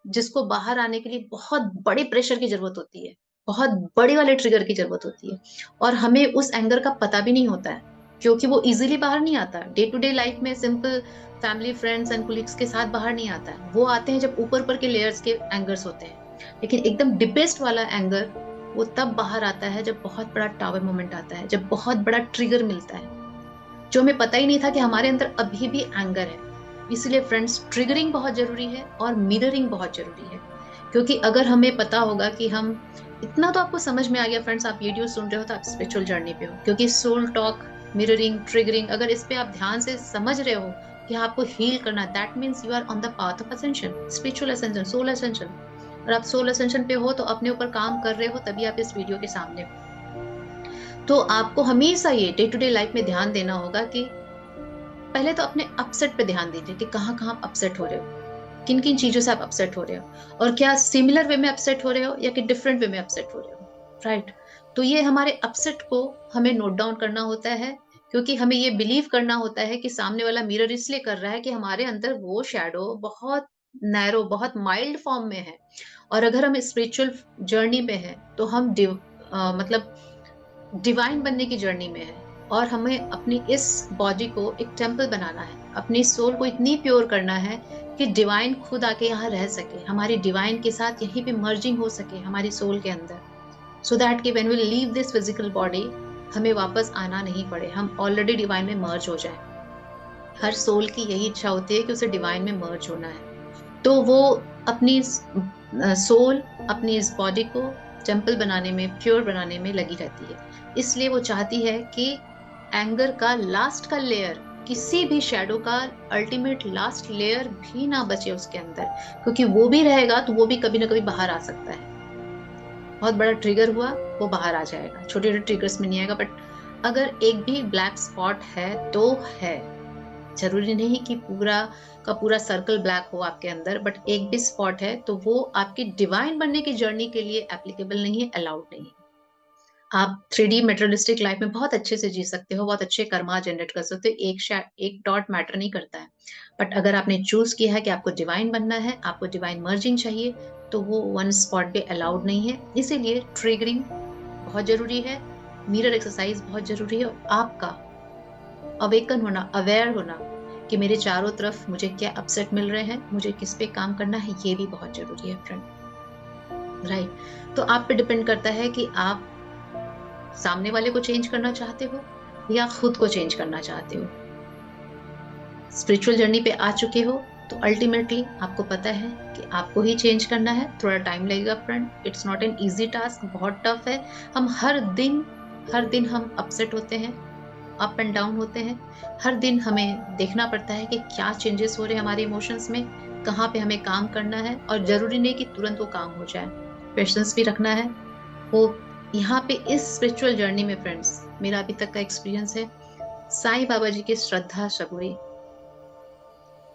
जिसको बाहर आने के लिए बहुत बड़े प्रेशर की जरूरत होती है, बहुत बड़े वाले ट्रिगर की जरूरत होती है, और हमें उस एंगर का पता भी नहीं होता है, क्योंकि वो इजीली बाहर नहीं आता। डे टू डे लाइफ में simple family, friends and colleagues के साथ बाहर नहीं आता है। वो आते हैं जब ऊपर ऊपर के लेयर्स के एंगर्स होते हैं, लेकिन एकदम डिपेस्ट वाला एंगर वो तब बाहर आता है जब बहुत बड़ा टावर मोमेंट आता है, जब बहुत बड़ा ट्रिगर मिलता है, जो हमें पता ही नहीं था कि हमारे अंदर अभी भी एंगर है। इसलिए फ्रेंड्स, ट्रिगरिंग बहुत जरूरी है और मिररिंग बहुत जरूरी है। क्योंकि अगर हमें पता होगा कि हम, इतना तो आपको समझ में आ गया फ्रेंड्स, आप वीडियो सुन रहे हो तो आप स्पिरिचुअल जर्नी पे हो, क्योंकि सोल टॉक, मिररिंग, ट्रिगरिंग, अगर इस पे आप ध्यान से समझ रहे हो कि आपको हील करना, that means you are on the path of ascension, spiritual ascension, soul ascension. और आप सोल असेंशन पे हो तो अपने ऊपर काम कर रहे हो, तभी आप इस वीडियो के सामने हो। तो आपको हमेशा ये डे टू डे लाइफ में ध्यान देना होगा कि पहले तो अपने अपसेट पे ध्यान दीजिए कि कहाँ कहाँ आप अपसेट हो रहे हो, किन किन चीजों से आप अपसेट हो रहे हो, और क्या सिमिलर वे में अपसेट हो रहे हो या कि डिफरेंट वे में अपसेट हो रहे हो, राइट। तो ये हमारे अपसेट को हमें नोट डाउन करना होता है, क्योंकि हमें ये बिलीव करना होता है कि सामने वाला मिरर इसलिए कर रहा है कि हमारे अंदर वो शैडो बहुत नैरो, बहुत माइल्ड फॉर्म में है। और अगर हम स्पिरिचुअल जर्नी में है तो हम मतलब डिवाइन बनने की जर्नी में है, और हमें अपनी इस बॉडी को एक टेम्पल बनाना है, अपनी सोल को इतनी प्योर करना है कि डिवाइन खुद आके यहाँ रह सके, हमारी डिवाइन के साथ यहीं पे मर्जिंग हो सके हमारी सोल के अंदर, सो दैट कि when we leave this physical body हमें वापस आना नहीं पड़े, हम ऑलरेडी डिवाइन में मर्ज हो जाए। हर सोल की यही इच्छा होती है कि उसे डिवाइन में मर्ज होना है। तो वो अपनी सोल, अपनी इस बॉडी को टेम्पल बनाने में, प्योर बनाने में लगी रहती है। इसलिए वो चाहती है कि एंगर का लास्ट का लेयर, किसी भी शैडो का अल्टीमेट लास्ट लेयर भी ना बचे उसके अंदर, क्योंकि वो भी रहेगा तो वो भी कभी ना कभी बाहर आ सकता है। बहुत बड़ा ट्रिगर हुआ, वो बाहर आ जाएगा, छोटे छोटे ट्रिगर्स में नहीं आएगा, बट अगर एक भी ब्लैक स्पॉट है तो है, जरूरी नहीं कि पूरा का पूरा सर्कल ब्लैक हो आपके अंदर, बट एक भी स्पॉट है तो वो आपकी डिवाइन बनने की जर्नी के लिए एप्लीकेबल नहीं है, अलाउड नहीं है। आप 3D मेटेरियलिस्टिक लाइफ में बहुत अच्छे से जी सकते हो, बहुत अच्छे कर्मा जनरेट कर सकते हो, एक डॉट मैटर नहीं करता है। बट अगर आपने चूज किया है कि आपको डिवाइन बनना है, आपको डिवाइन मर्जिंग चाहिए, तो वो वन स्पॉट पे अलाउड नहीं है। इसीलिए ट्रिगरिंग बहुत जरूरी है, मिरर एक्सरसाइज बहुत जरूरी है, और आपका अवेकन होना, अवेयर होना कि मेरे चारों तरफ मुझे क्या अपसेट मिल रहे हैं, मुझे किस पे काम करना है, ये भी बहुत जरूरी है फ्रेंड, राइट। तो आप पे डिपेंड करता है कि आप सामने वाले को चेंज करना चाहते हो या खुद को चेंज करना चाहते हो। स्पिरिचुअल जर्नी पे आ चुके हो तो अल्टीमेटली आपको पता है कि आपको ही चेंज करना है। थोड़ा टाइम लगेगा friend, it's not an easy task, बहुत टफ है। हम हर दिन हम अपसेट होते हैं, अप एंड डाउन होते हैं। हर दिन हमें देखना पड़ता है कि क्या चेंजेस हो रहे हैं हमारे इमोशंस में, कहाँ पे हमें काम करना है, और जरूरी नहीं कि तुरंत वो काम हो जाए, पेशेंस भी रखना है। वो यहाँ पे इस स्पिरिचुअल जर्नी में फ्रेंड्स, मेरा अभी तक का एक्सपीरियंस है, साईं बाबा जी की श्रद्धा सबूरी,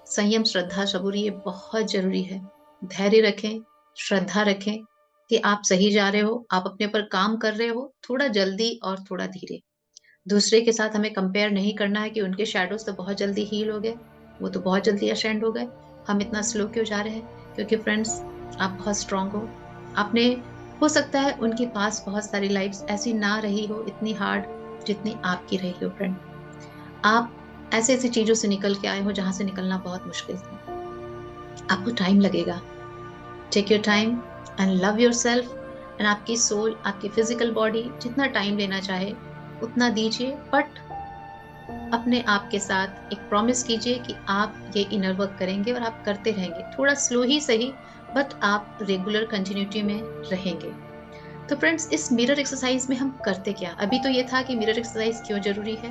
संयम, श्रद्धा सबूरी, ये बहुत जरूरी है। धैर्य रखें, श्रद्धा रखें कि आप सही जा रहे हो, आप अपने ऊपर काम कर रहे हो, थोड़ा जल्दी और थोड़ा धीरे। दूसरे के साथ हमें कंपेयर नहीं करना है कि उनके शैडोज तो बहुत जल्दी हील हो गए, वो तो बहुत जल्दी अशेंड हो गए, हम इतना स्लो क्यों जा रहे हैं। क्योंकि फ्रेंड्स, आप बहुत स्ट्रांग हो। आपने, हो सकता है उनके पास बहुत सारी लाइफ्स ऐसी ना रही हो इतनी हार्ड जितनी आपकी रही हो फ्रेंड। आप ऐसे ऐसी चीजों से निकल के आए हो जहां से निकलना बहुत मुश्किल था। आपको टाइम लगेगा, take your time and love yourself. And आपकी सोल, आपकी फिजिकल बॉडी जितना टाइम लेना चाहे उतना दीजिए, बट अपने आप के साथ एक प्रॉमिस कीजिए कि आप ये इनर वर्क करेंगे और आप करते रहेंगे, थोड़ा स्लो ही सही, बट आप रेगुलर कंटिन्यूटी में रहेंगे। तो फ्रेंड्स, इस मिरर एक्सरसाइज में हम करते क्या, अभी तो ये था कि मिरर एक्सरसाइज क्यों जरूरी है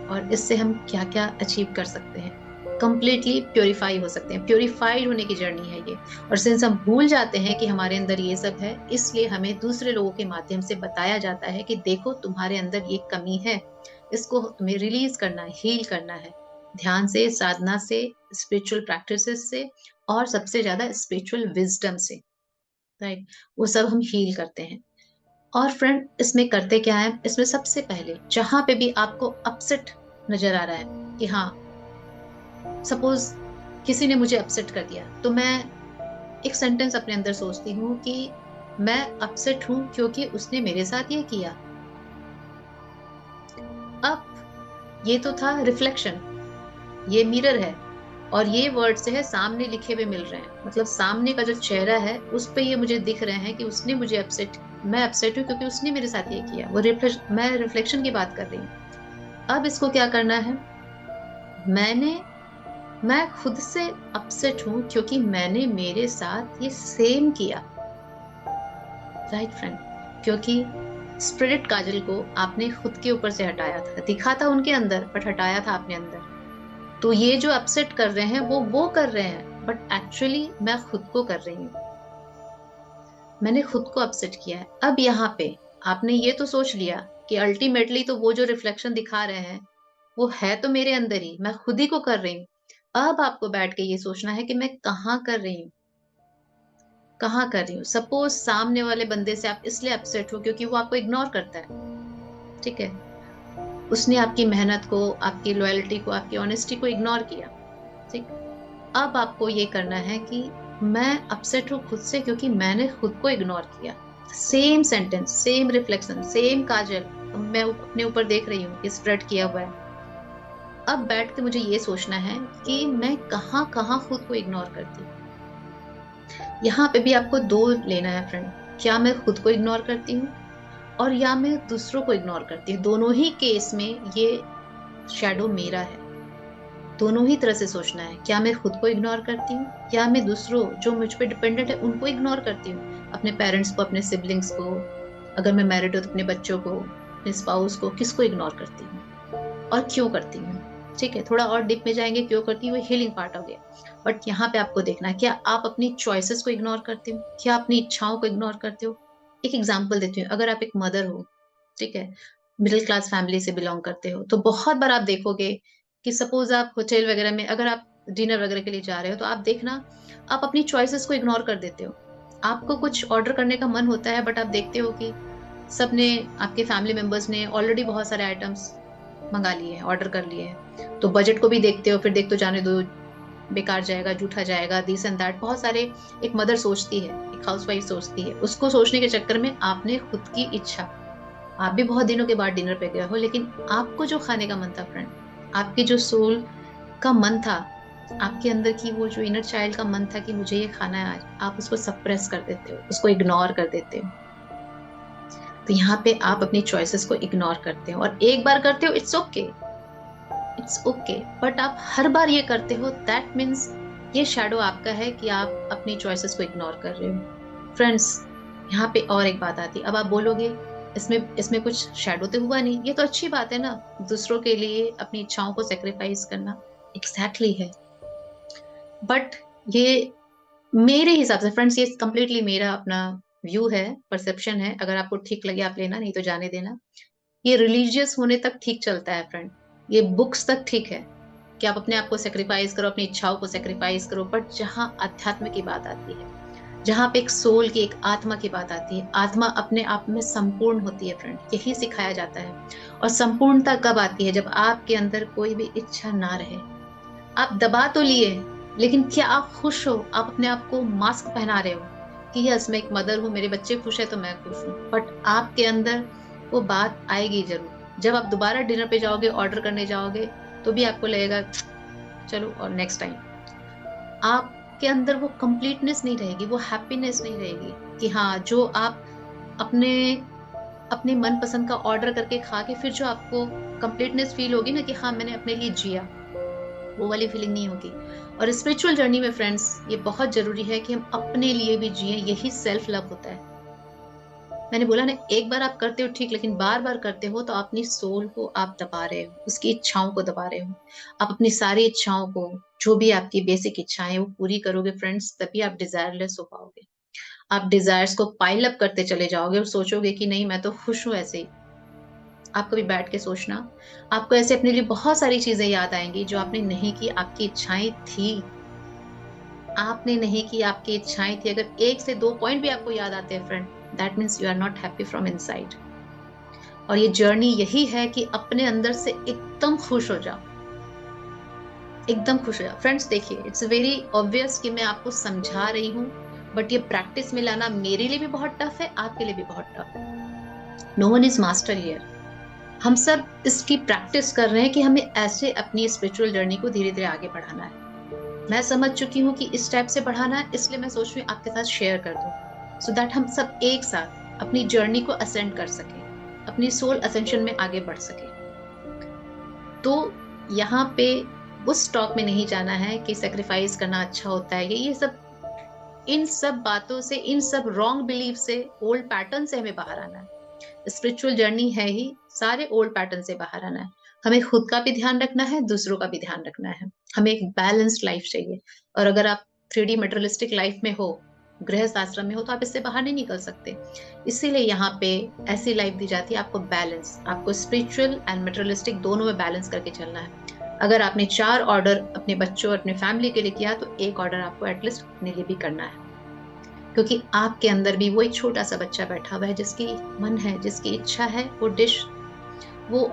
और इससे हम क्या क्या अचीव कर सकते हैं, कंप्लीटली प्योरीफाई हो सकते हैं, प्योरीफाइड होने की जर्नी है ये। और सिंस हम भूल जाते हैं कि हमारे अंदर ये सब है, इसलिए हमें दूसरे लोगों के माध्यम से बताया जाता है कि देखो तुम्हारे अंदर ये कमी है, इसको तुम्हें रिलीज करना है, हील करना है, ध्यान से, साधना से, स्पिरिचुअल प्रैक्टिसेस से, और सबसे ज्यादा स्पिरिचुअल विजडम से, राइट। वो सब हम हील करते हैं। और फ्रेंड, इसमें करते क्या है, इसमें सबसे पहले जहां पे भी आपको अपसेट नजर आ रहा है कि हाँ, सपोज किसी ने मुझे अपसेट कर दिया, तो मैं एक सेंटेंस अपने अंदर सोचती हूँ कि मैं अपसेट हूं क्योंकि उसने मेरे साथ ये किया। अब ये तो था रिफ्लेक्शन, ये मिरर है, और ये वर्ड्स है सामने लिखे हुए मिल रहे हैं, मतलब सामने का जो चेहरा है उस पे ये मुझे दिख रहे हैं कि उसने मुझे अपसेट, मैं अपसेट हूँ क्योंकि उसने मेरे साथ ये किया। वो मैं रिफ्लेक्शन की बात कर रही हूँ। अब इसको क्या करना है, मैं खुद से अपसेट हूं क्योंकि मैंने मेरे साथ ये सेम किया। राइट फ्रेंड, क्योंकि स्पिरिट काजल को आपने खुद के ऊपर से हटाया था, दिखा था उनके अंदर बट हटाया था आपने अंदर। तो ये जो अपसेट कर रहे हैं वो कर रहे हैं, बट एक्चुअली मैं खुद को कर रही हूँ, मैंने खुद को अपसेट किया है। अब यहाँ पे आपने ये तो सोच लिया कि अल्टीमेटली तो वो जो रिफ्लेक्शन दिखा रहे हैं वो है तो मेरे अंदर ही, मैं खुद ही को कर रही हूँ। अब आपको बैठ के ये सोचना है कि मैं कहाँ कर रही हूँ, कहाँ कर रही हूँ। सपोज सामने वाले बंदे से आप इसलिए अपसेट हो क्योंकि वो आपको इग्नोर करता है, ठीक है, उसने आपकी मेहनत को, आपकी लॉयल्टी को, आपकी ऑनेस्टी को इग्नोर किया, ठीक। अब आपको ये करना है कि मैं अपसेट हूँ खुद से क्योंकि मैंने खुद को इग्नोर किया। Same sentence, same reflection, same Kajal मैं अपने ऊपर देख रही हूँ, स्प्रेड किया हुआ है। अब बैठ के मुझे ये सोचना है कि मैं कहाँ कहाँ खुद को इग्नोर करती हूँ। यहाँ पे भी आपको दो लेना है फ्रेंड, क्या मैं खुद को इग्नोर करती हूँ और या मैं दूसरों को इग्नोर करती हूँ। दोनों ही केस में ये शैडो मेरा है। दोनों ही तरह से सोचना है, क्या मैं खुद को इग्नोर करती हूँ या मैं दूसरों जो मुझ पे डिपेंडेंट है उनको इग्नोर करती हूँ, अपने पेरेंट्स को, अपने सिबलिंग्स को, अगर मैं मैरिड हूँ तो अपने बच्चों को, अपने स्पाउस को, किसको इग्नोर करती हूँ और क्यों करती हूँ। ठीक है, थोड़ा और डीप में जाएंगे, क्यों करती हूँ, हीलिंग पार्ट हो गया। बट यहाँ पे आपको देखना है, क्या आप अपनी चॉइसेस को इग्नोर करते हो, क्या अपनी इच्छाओं को इग्नोर करते हो। एक एग्जाम्पल देती हूँ, अगर आप एक मदर हो, ठीक है, मिडिल क्लास फैमिली से बिलोंग करते हो, तो बहुत बार आप देखोगे कि सपोज आप होटल वगैरह में अगर आप डिनर वगैरह के लिए जा रहे हो तो आप देखना, आप अपनी चॉइसेस को इग्नोर कर देते हो। आपको कुछ ऑर्डर करने का मन होता है बट आप देखते हो कि सबने, आपके फैमिली मेंबर्स ने ऑलरेडी बहुत सारे आइटम्स मंगा लिए हैं, ऑर्डर कर लिए हैं, तो बजट को भी देखते हो, फिर देखते हो जाने दो, बेकार जाएगा, जूठा जाएगा, दिस एंड दैट, बहुत सारे एक मदर सोचती है, एक हाउसवाइफ सोचती है। उसको सोचने के चक्कर में आपने खुद की इच्छा, आप भी बहुत दिनों के बाद डिनर पे गए हो, लेकिन आपको जो खाने का मन था फ्रेंड, आपके जो सोल का मन था, आपके अंदर की वो जो इनर चाइल्ड का मन था कि मुझे ये खाना है आज, आप उसको सप्रेस कर देते हो, उसको इग्नोर कर देते हो। तो यहाँ पे आप अपनी चॉइसेस को इग्नोर करते हो, और एक बार करते हो it's okay, it's okay, but आप हर बार ये करते हो, दैट मीन्स ये शैडो आपका है कि आप अपनी चॉइसेस को इग्नोर कर रहे हो। फ्रेंड्स, यहाँ पे और एक बात आती है, अब आप बोलोगे इसमें इसमें कुछ शैडो तो हुआ नहीं, ये तो अच्छी बात है ना, दूसरों के लिए अपनी इच्छाओं को सेक्रीफाइस करना, एग्जैक्टली है। बट ये मेरे हिसाब से फ्रेंड्स, ये कम्प्लीटली मेरा अपना व्यू है, परसेप्शन है, अगर आपको ठीक लगे आप लेना, नहीं तो जाने देना। ये रिलीजियस होने तक ठीक चलता है फ्रेंड, ये बुक्स तक ठीक है कि आप अपने आप को सेक्रीफाइस करो, अपनी इच्छाओं को सेक्रीफाइस करो, बट जहाँ अध्यात्म की बात आती है, जहाँ पे एक सोल की, एक आत्मा की बात आती है, आत्मा अपने आप में संपूर्ण होती है फ्रेंड, यही सिखाया जाता है। और संपूर्णता कब आती है, जब आपके अंदर कोई भी इच्छा ना रहे। आप दबा तो लिए, लेकिन क्या आप खुश हो, आप अपने आप को मास्क पहना रहे हो कि यस मैं एक मदर हूँ, मेरे बच्चे खुश है तो मैं खुश हूँ, बट आपके अंदर वो बात आएगी जरूर। जब आप दोबारा डिनर पे जाओगे, ऑर्डर करने जाओगे, तो भी आपको लगेगा चलो और नेक्स्ट टाइम। आपके अंदर वो कंप्लीटनेस नहीं रहेगी, वो हैप्पीनेस नहीं रहेगी कि हाँ, जो आप अपने अपने मनपसंद का ऑर्डर करके खा के फिर जो आपको कंप्लीटनेस फील होगी ना कि हाँ मैंने अपने लिए जिया, वो वाली फीलिंग नहीं होगी। और स्पिरिचुअल जर्नी में फ्रेंड्स, ये बहुत जरूरी है कि हम अपने लिए भी जिए, यही सेल्फ लव होता है। मैंने बोला ना, एक बार आप करते हो ठीक, लेकिन बार बार करते हो तो अपनी सोल को आप दबा रहे हो, उसकी इच्छाओं को दबा रहे हो। आप अपनी सारी इच्छाओं को, जो भी आपकी बेसिक इच्छाएं वो पूरी करोगे फ्रेंड्स, तभी आप डिजायरलेस हो पाओगे। आप डिजायर्स को पाइल अप करते चले जाओगे और सोचोगे कि नहीं मैं तो खुश हूं ऐसे ही। आप कभी बैठ के सोचना, आपको ऐसे अपने लिए बहुत सारी चीजें याद आएंगी जो आपने नहीं की, आपकी इच्छाएं थी, आपने नहीं की, आपकी इच्छाएं थी। अगर एक से दो पॉइंट भी आपको याद आते हैं friend, that means you are not happy from inside. और ये जर्नी यही है कि अपने अंदर से एकदम खुश हो जाओ, एकदम खुश हो जाओ। फ्रेंड्स देखिए, इट्स वेरी ऑब्वियस कि मैं आपको समझा रही हूँ, बट ये प्रैक्टिस में लाना मेरे लिए भी बहुत टफ है, आपके लिए भी बहुत टफ है। No one is master here. हम सब इसकी प्रैक्टिस कर रहे हैं कि हमें ऐसे अपनी स्पिरिचुअल जर्नी को धीरे धीरे आगे बढ़ाना है। मैं समझ चुकी हूँ कि इस टाइप से बढ़ाना है, इसलिए मैं सोच रही हूँ आपके साथ शेयर कर दूं, सो दैट हम सब एक साथ अपनी जर्नी को असेंड कर सके, अपनी सोल असेंशन में आगे बढ़ सके। तो यहाँ पे उस टॉक में नहीं जाना है कि सेक्रीफाइस करना अच्छा होता है, ये सब, इन सब बातों से, इन सब रॉन्ग बिलीफ से, ओल्ड पैटर्न से हमें बाहर आना है। स्पिरिचुअल जर्नी है ही सारे ओल्ड पैटर्न से बाहर आना है। हमें खुद का भी ध्यान रखना है, दूसरों का भी ध्यान रखना है। हमें एक बैलेंस्ड लाइफ चाहिए। और अगर आप 3D मटेरियलिस्टिक लाइफ में हो, गृहस्थ आश्रम में हो, तो आप इससे बाहर नहीं निकल सकते। इसीलिए यहाँ पे ऐसी लाइफ दी जाती है आपको बैलेंस, आपको स्पिरिचुअल एंड मटेरियलिस्टिक दोनों में बैलेंस करके चलना है। अगर आपने 4 ऑर्डर अपने बच्चों और अपने फैमिली के लिए किया, तो 1 ऑर्डर आपको एटलीस्ट अपने लिए भी करना है। क्योंकि आपके अंदर भी वो एक छोटा सा बच्चा बैठा हुआ है, जिसकी मन है, जिसकी इच्छा है वो डिश, वो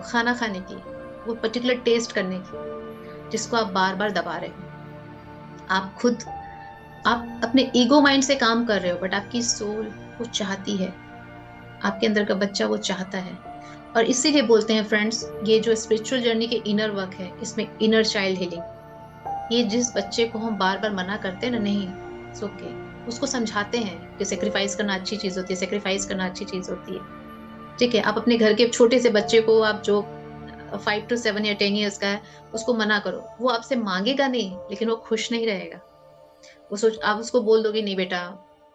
खाना खाने की, वो पर्टिकुलर टेस्ट करने की, जिसको आप बार बार दबा रहे हो। आप अपने ईगो माइंड से काम कर रहे हो, बट आपकी सोल वो चाहती है, आपके अंदर का बच्चा वो चाहता है। और इसीलिए बोलते हैं फ्रेंड्स, ये जो स्पिरिचुअल जर्नी के इनर वर्क है, इसमें इनर चाइल्ड हीलिंग, ये जिस बच्चे को हम बार बार मना करते हैं ना, नहीं सो के, उसको समझाते हैं कि सेक्रीफाइस करना अच्छी चीज होती है, सेक्रीफाइस करना अच्छी चीज होती है। ठीक है, आप अपने घर के छोटे से बच्चे को, आप जो 5 to 7 या 10 ईयर्स का है, उसको मना करो, वो आपसे मांगेगा नहीं, लेकिन वो खुश नहीं रहेगा। वो सोच, आप उसको बोल दोगे नहीं बेटा,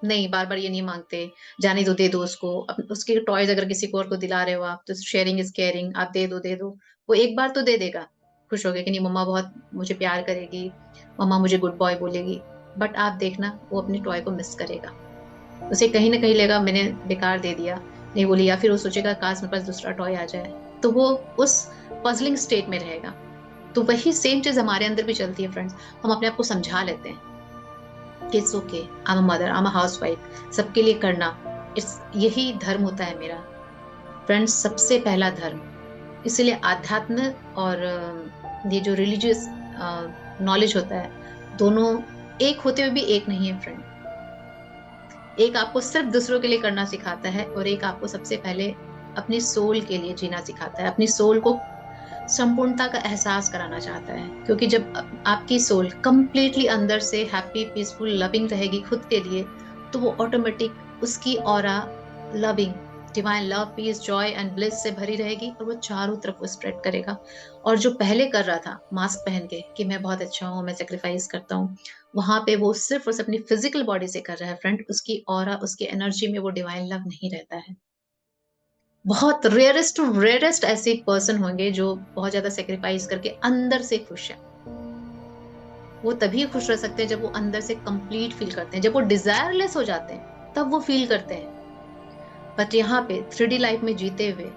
नहीं बार बार ये नहीं मांगते, जाने दो, दे दो उसको। उसके टॉयज अगर किसी को और को दिला रहे हो आप, तो शेयरिंग इज केयरिंग, आप दे दो, दे दो। वो एक बार तो दे देगा, खुश हो गया कि नहीं मम्मा बहुत मुझे प्यार करेगी, मम्मा मुझे गुड बॉय बोलेगी। बट आप देखना, वो अपने टॉय को मिस करेगा, उसे कहीं ना कहीं लगेगा मैंने बेकार दे दिया, नहीं बोली, या फिर वो सोचेगा काश मेरे पास दूसरा टॉय आ जाए। तो वो उस पजलिंग स्टेट में रहेगा। तो वही सेम चीज हमारे अंदर भी चलती है फ्रेंड्स। हम अपने आप को समझा लेते हैं कि it's okay, I am a mother, I am a house wife, सबके लिए करना, इट्स, यही धर्म होता है मेरा। फ्रेंड्स, सबसे पहला धर्म, इसलिए आध्यात्म और ये जो रिलीजियस नॉलेज होता है, दोनों एक होते हुए भी एक नहीं है फ्रेंड। एक आपको सिर्फ दूसरों के लिए करना सिखाता है, और एक आपको सबसे पहले अपनी सोल के लिए जीना सिखाता है, अपनी सोल को संपूर्णता का एहसास कराना चाहता है। क्योंकि जब आपकी सोल कंप्लीटली अंदर से हैप्पी, पीसफुल, लविंग रहेगी खुद के लिए, तो वो ऑटोमेटिक उसकी aura loving, divine love, peace, joy and bliss से भरी रहेगी, और वो चारों तरफ वो स्प्रेड करेगा। और जो पहले कर रहा था मास्क पहन के कि मैं बहुत अच्छा हूँ, मैं सेक्रीफाइस करता हूँ, वहां पे वो सिर्फ और अपनी फिजिकल बॉडी से कर रहा है फ्रेंड। उसकी ऑरा, उसकी एनर्जी में वो डिवाइन लव नहीं रहता है। बहुत रेयरेस्ट टू रेयरेस्ट ऐसे पर्सन होंगे जो बहुत ज्यादा सेक्रीफाइस करके अंदर से खुश है। वो तभी खुश रह सकते हैं जब वो अंदर से कंप्लीट फील करते हैं। जब वो डिजायरलेस हो जाते हैं, तब वो फील करते हैं। बट यहाँ पे 3D लाइफ में जीते हुए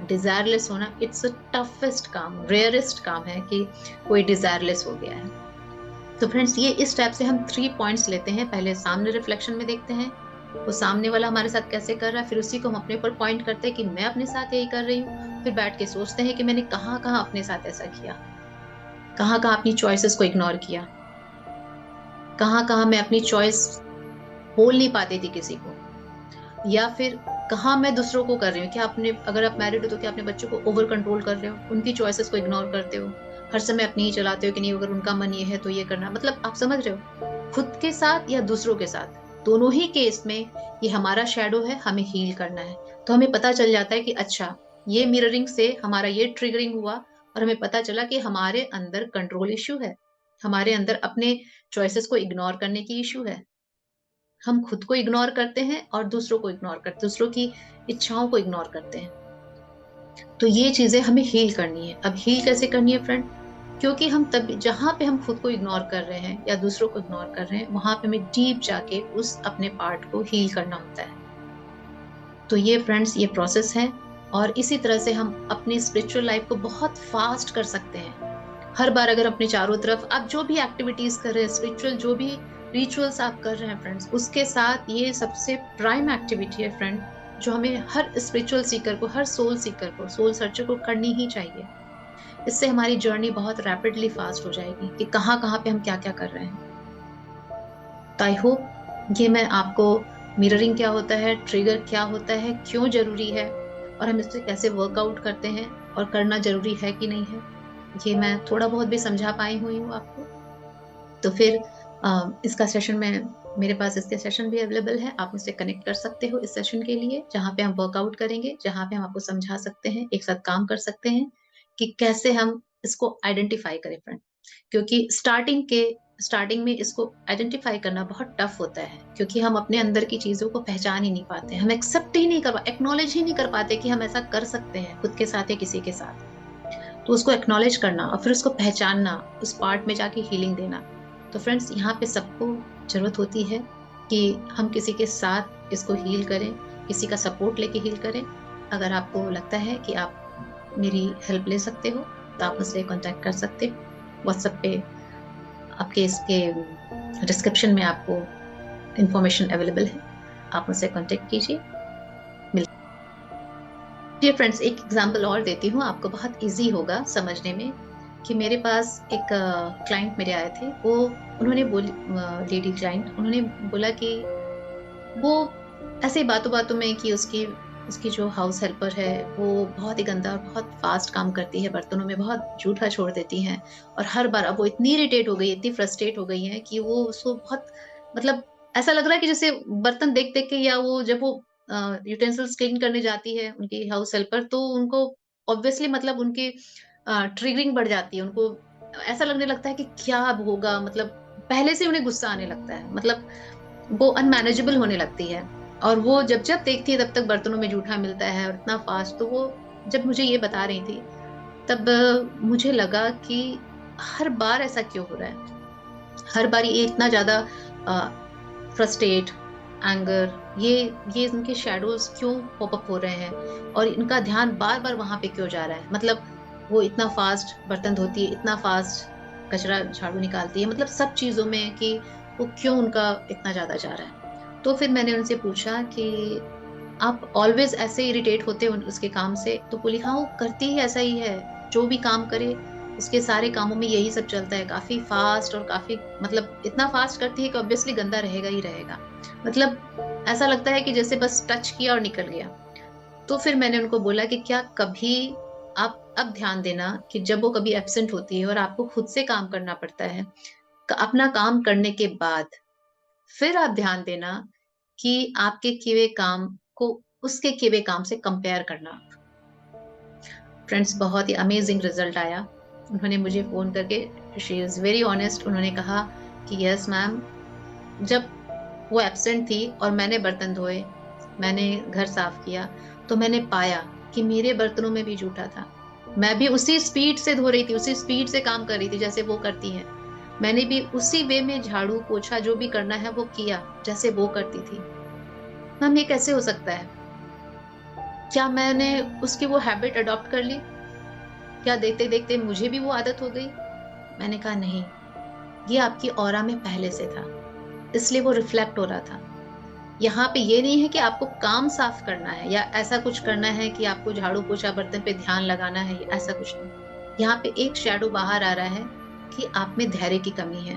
डिजायरलेस होना, इट्स अ टफेस्ट काम, रेयरेस्ट काम है कि कोई डिजायरलेस हो गया है। तो फ्रेंड्स, ये इस टाइप से हम 3 पॉइंट्स लेते हैं। पहले सामने रिफ्लेक्शन में देखते हैं वो सामने वाला हमारे साथ कैसे कर रहा है, फिर उसी को हम अपने ऊपर पॉइंट करते हैं कि मैं अपने साथ यही कर रही हूँ। फिर बैठ के सोचते हैं कि मैंने कहाँ कहाँ अपने साथ ऐसा किया, कहाँ कहाँ अपनी चॉइसेस को इग्नोर किया, कहाँ कहाँ मैं अपनी चॉइस बोल नहीं पाती थी किसी को, या फिर कहाँ मैं दूसरों को कर रही हूँ। क्या आपने, अगर आप मैरिड हो तो क्या अपने बच्चों को ओवर कंट्रोल कर रहे हो, उनकी चॉइसेस को इग्नोर करते हो, हर समय अपनी ही चलाते हो कि नहीं अगर उनका मन ये है तो ये करना। मतलब आप समझ रहे हो, खुद के साथ या दूसरों के साथ, दोनों ही केस में ये हमारा शैडो है, हमें हील करना है। तो हमें पता चल जाता है कि अच्छा, ये मिररिंग से हमारा ये ट्रिगरिंग हुआ, और हमें पता चला कि हमारे अंदर कंट्रोल इश्यू है, हमारे अंदर अपने चॉइसेस को इग्नोर करने की इश्यू है। हम खुद को इग्नोर करते हैं और दूसरों को इग्नोर करते, दूसरों की इच्छाओं को इग्नोर करते हैं। तो ये चीजें हमें हील करनी है। अब हील कैसे करनी है फ्रेंड? क्योंकि हम तब, जहां पे हम खुद को इग्नोर कर रहे हैं या दूसरों को इग्नोर कर रहे हैं, वहां पे हमें डीप जाके उस अपने पार्ट को हील करना होता है। तो ये फ्रेंड्स, ये प्रोसेस है। और इसी तरह से हम अपनी स्पिरिचुअल लाइफ को बहुत फास्ट कर सकते हैं। हर बार अगर अपने चारों तरफ आप जो भी एक्टिविटीज कर रहे हैं, स्पिरिचुअल जो भी रिचुअल्स आप कर रहे हैं फ्रेंड्स, उसके साथ ये सबसे प्राइम एक्टिविटी है फ्रेंड, जो हमें हर स्पिरिचुअल सीकर को, हर सोल सीकर को, सोल सर्चर को करनी ही चाहिए। इससे हमारी जर्नी बहुत रैपिडली फास्ट हो जाएगी कि कहाँ कहाँ पे हम क्या क्या कर रहे हैं। तो आई होप ये मैं आपको मिररिंग क्या होता है, ट्रिगर क्या होता है, क्यों जरूरी है, और हम इससे कैसे वर्कआउट करते हैं और करना जरूरी है कि नहीं है, ये मैं थोड़ा बहुत भी समझा पाई हुई हूँ आपको। तो फिर इसका सेशन में मेरे पास इसके सेशन भी अवेलेबल है, आप मुझसे कनेक्ट कर सकते हो इस सेशन के लिए, जहाँ पे हम वर्कआउट करेंगे, जहाँ पे हम आपको समझा सकते हैं, एक साथ काम कर सकते हैं कि कैसे हम इसको आइडेंटिफाई करें फ्रेंड। क्योंकि स्टार्टिंग में इसको आइडेंटिफाई करना बहुत टफ होता है, क्योंकि हम अपने अंदर की चीजों को पहचान ही नहीं पाते, हम एक्सेप्ट ही नहीं कर एक्नॉलेज ही नहीं कर पाते कि हम ऐसा कर सकते हैं खुद के साथ या किसी के साथ। तो उसको एक्नॉलेज करना और फिर उसको पहचानना, उस पार्ट में जाके हीलिंग देना। तो फ्रेंड्स, यहाँ पे सबको जरूरत होती है कि हम किसी के साथ इसको हील करें, किसी का सपोर्ट लेके हील करें। अगर आपको लगता है कि आप मेरी हेल्प ले सकते हो तो आप मुझसे कांटेक्ट कर सकते हो। व्हाट्सएप पे आपके इसके डिस्क्रिप्शन में आपको इंफॉर्मेशन अवेलेबल है, आप मुझसे कांटेक्ट कीजिए। जी फ्रेंड्स, एक एग्जांपल और देती हूँ, आपको बहुत इजी होगा समझने में। कि मेरे पास एक क्लाइंट मेरे आए थे, वो उन्होंने बोली, लेडी क्लाइंट, उन्होंने बोला कि वो ऐसे बातों बातों में कि उसकी उसकी जो हाउस हेल्पर है वो बहुत ही गंदा और बहुत फास्ट काम करती है, बर्तनों में बहुत जूठा छोड़ देती है, और हर बार अब वो इतनी इरिटेट हो गई, इतनी फ्रस्ट्रेट हो गई है कि वो उसको बहुत, मतलब ऐसा लग रहा है कि जैसे बर्तन देख देख के, या वो जब वो यूटेंसिल्स क्लीन करने जाती है उनकी हाउस हेल्पर, तो उनको ऑब्वियसली मतलब उनकी ट्रिगरिंग बढ़ जाती है, उनको ऐसा लगने लगता है कि क्या अब होगा, मतलब पहले से उन्हें गुस्सा आने लगता है, मतलब वो अनमैनेजेबल होने लगती है। और वो जब जब देखती है तब तक बर्तनों में जूठा मिलता है और इतना फास्ट। तो वो जब मुझे ये बता रही थी, तब मुझे लगा कि हर बार ऐसा क्यों हो रहा है, हर बार ये इतना ज्यादा फ्रस्ट्रेट, एंगर, ये इनके शैडोज क्यों पॉपअप हो रहे हैं, और इनका ध्यान बार बार वहां पे क्यों जा रहा है। मतलब वो इतना फास्ट बर्तन धोती है, इतना फास्ट कचरा झाड़ू निकालती है, मतलब सब चीजों में कि वो क्यों उनका इतना ज्यादा जा रहा है। तो फिर मैंने उनसे पूछा कि आप ऑलवेज ऐसे इरिटेट होते हो उसके काम से? तो बोली हाँ, वो करती ही ऐसा ही है, जो भी काम करे उसके सारे कामों में यही सब चलता है, काफी फास्ट, और काफी मतलब इतना फास्ट करती है कि ऑब्वियसली गंदा रहेगा ही रहेगा, मतलब ऐसा लगता है कि जैसे बस टच किया और निकल गया। तो फिर मैंने उनको बोला कि क्या कभी आप अब ध्यान देना कि जब वो कभी एब्सेंट होती है और आपको खुद से काम करना पड़ता है, अपना काम करने के बाद फिर आप ध्यान देना कि आपके किए हुए काम को उसके किए हुए काम से कंपेयर करना। फ्रेंड्स, बहुत ही अमेजिंग रिजल्ट आया। उन्होंने मुझे फोन करके, शी इज वेरी ऑनेस्ट, उन्होंने कहा कि यस मैम, जब वो एब्सेंट थी और मैंने बर्तन धोए, मैंने घर साफ किया, तो मैंने पाया कि मेरे बर्तनों में भी जूठा था। मैं भी उसी स्पीड से धो रही थी, उसी स्पीड से काम कर रही थी जैसे वो करती हैं। मैंने भी उसी वे में झाड़ू पोछा जो भी करना है वो किया जैसे वो करती थी। मैम, ये कैसे हो सकता है? क्या मैंने उसकी वो हैबिट अडॉप्ट कर ली? क्या देखते देखते मुझे भी वो आदत हो गई? मैंने कहा नहीं, ये आपकी ऑरा में पहले से था, इसलिए वो रिफ्लेक्ट हो रहा था। यहाँ पे ये नहीं है कि आपको काम साफ करना है या ऐसा कुछ करना है कि आपको झाड़ू पोछा बर्तन पे ध्यान लगाना है, ऐसा कुछ नहीं। यहाँ पे एक शैडो बाहर आ रहा है कि आप में धैर्य की कमी है।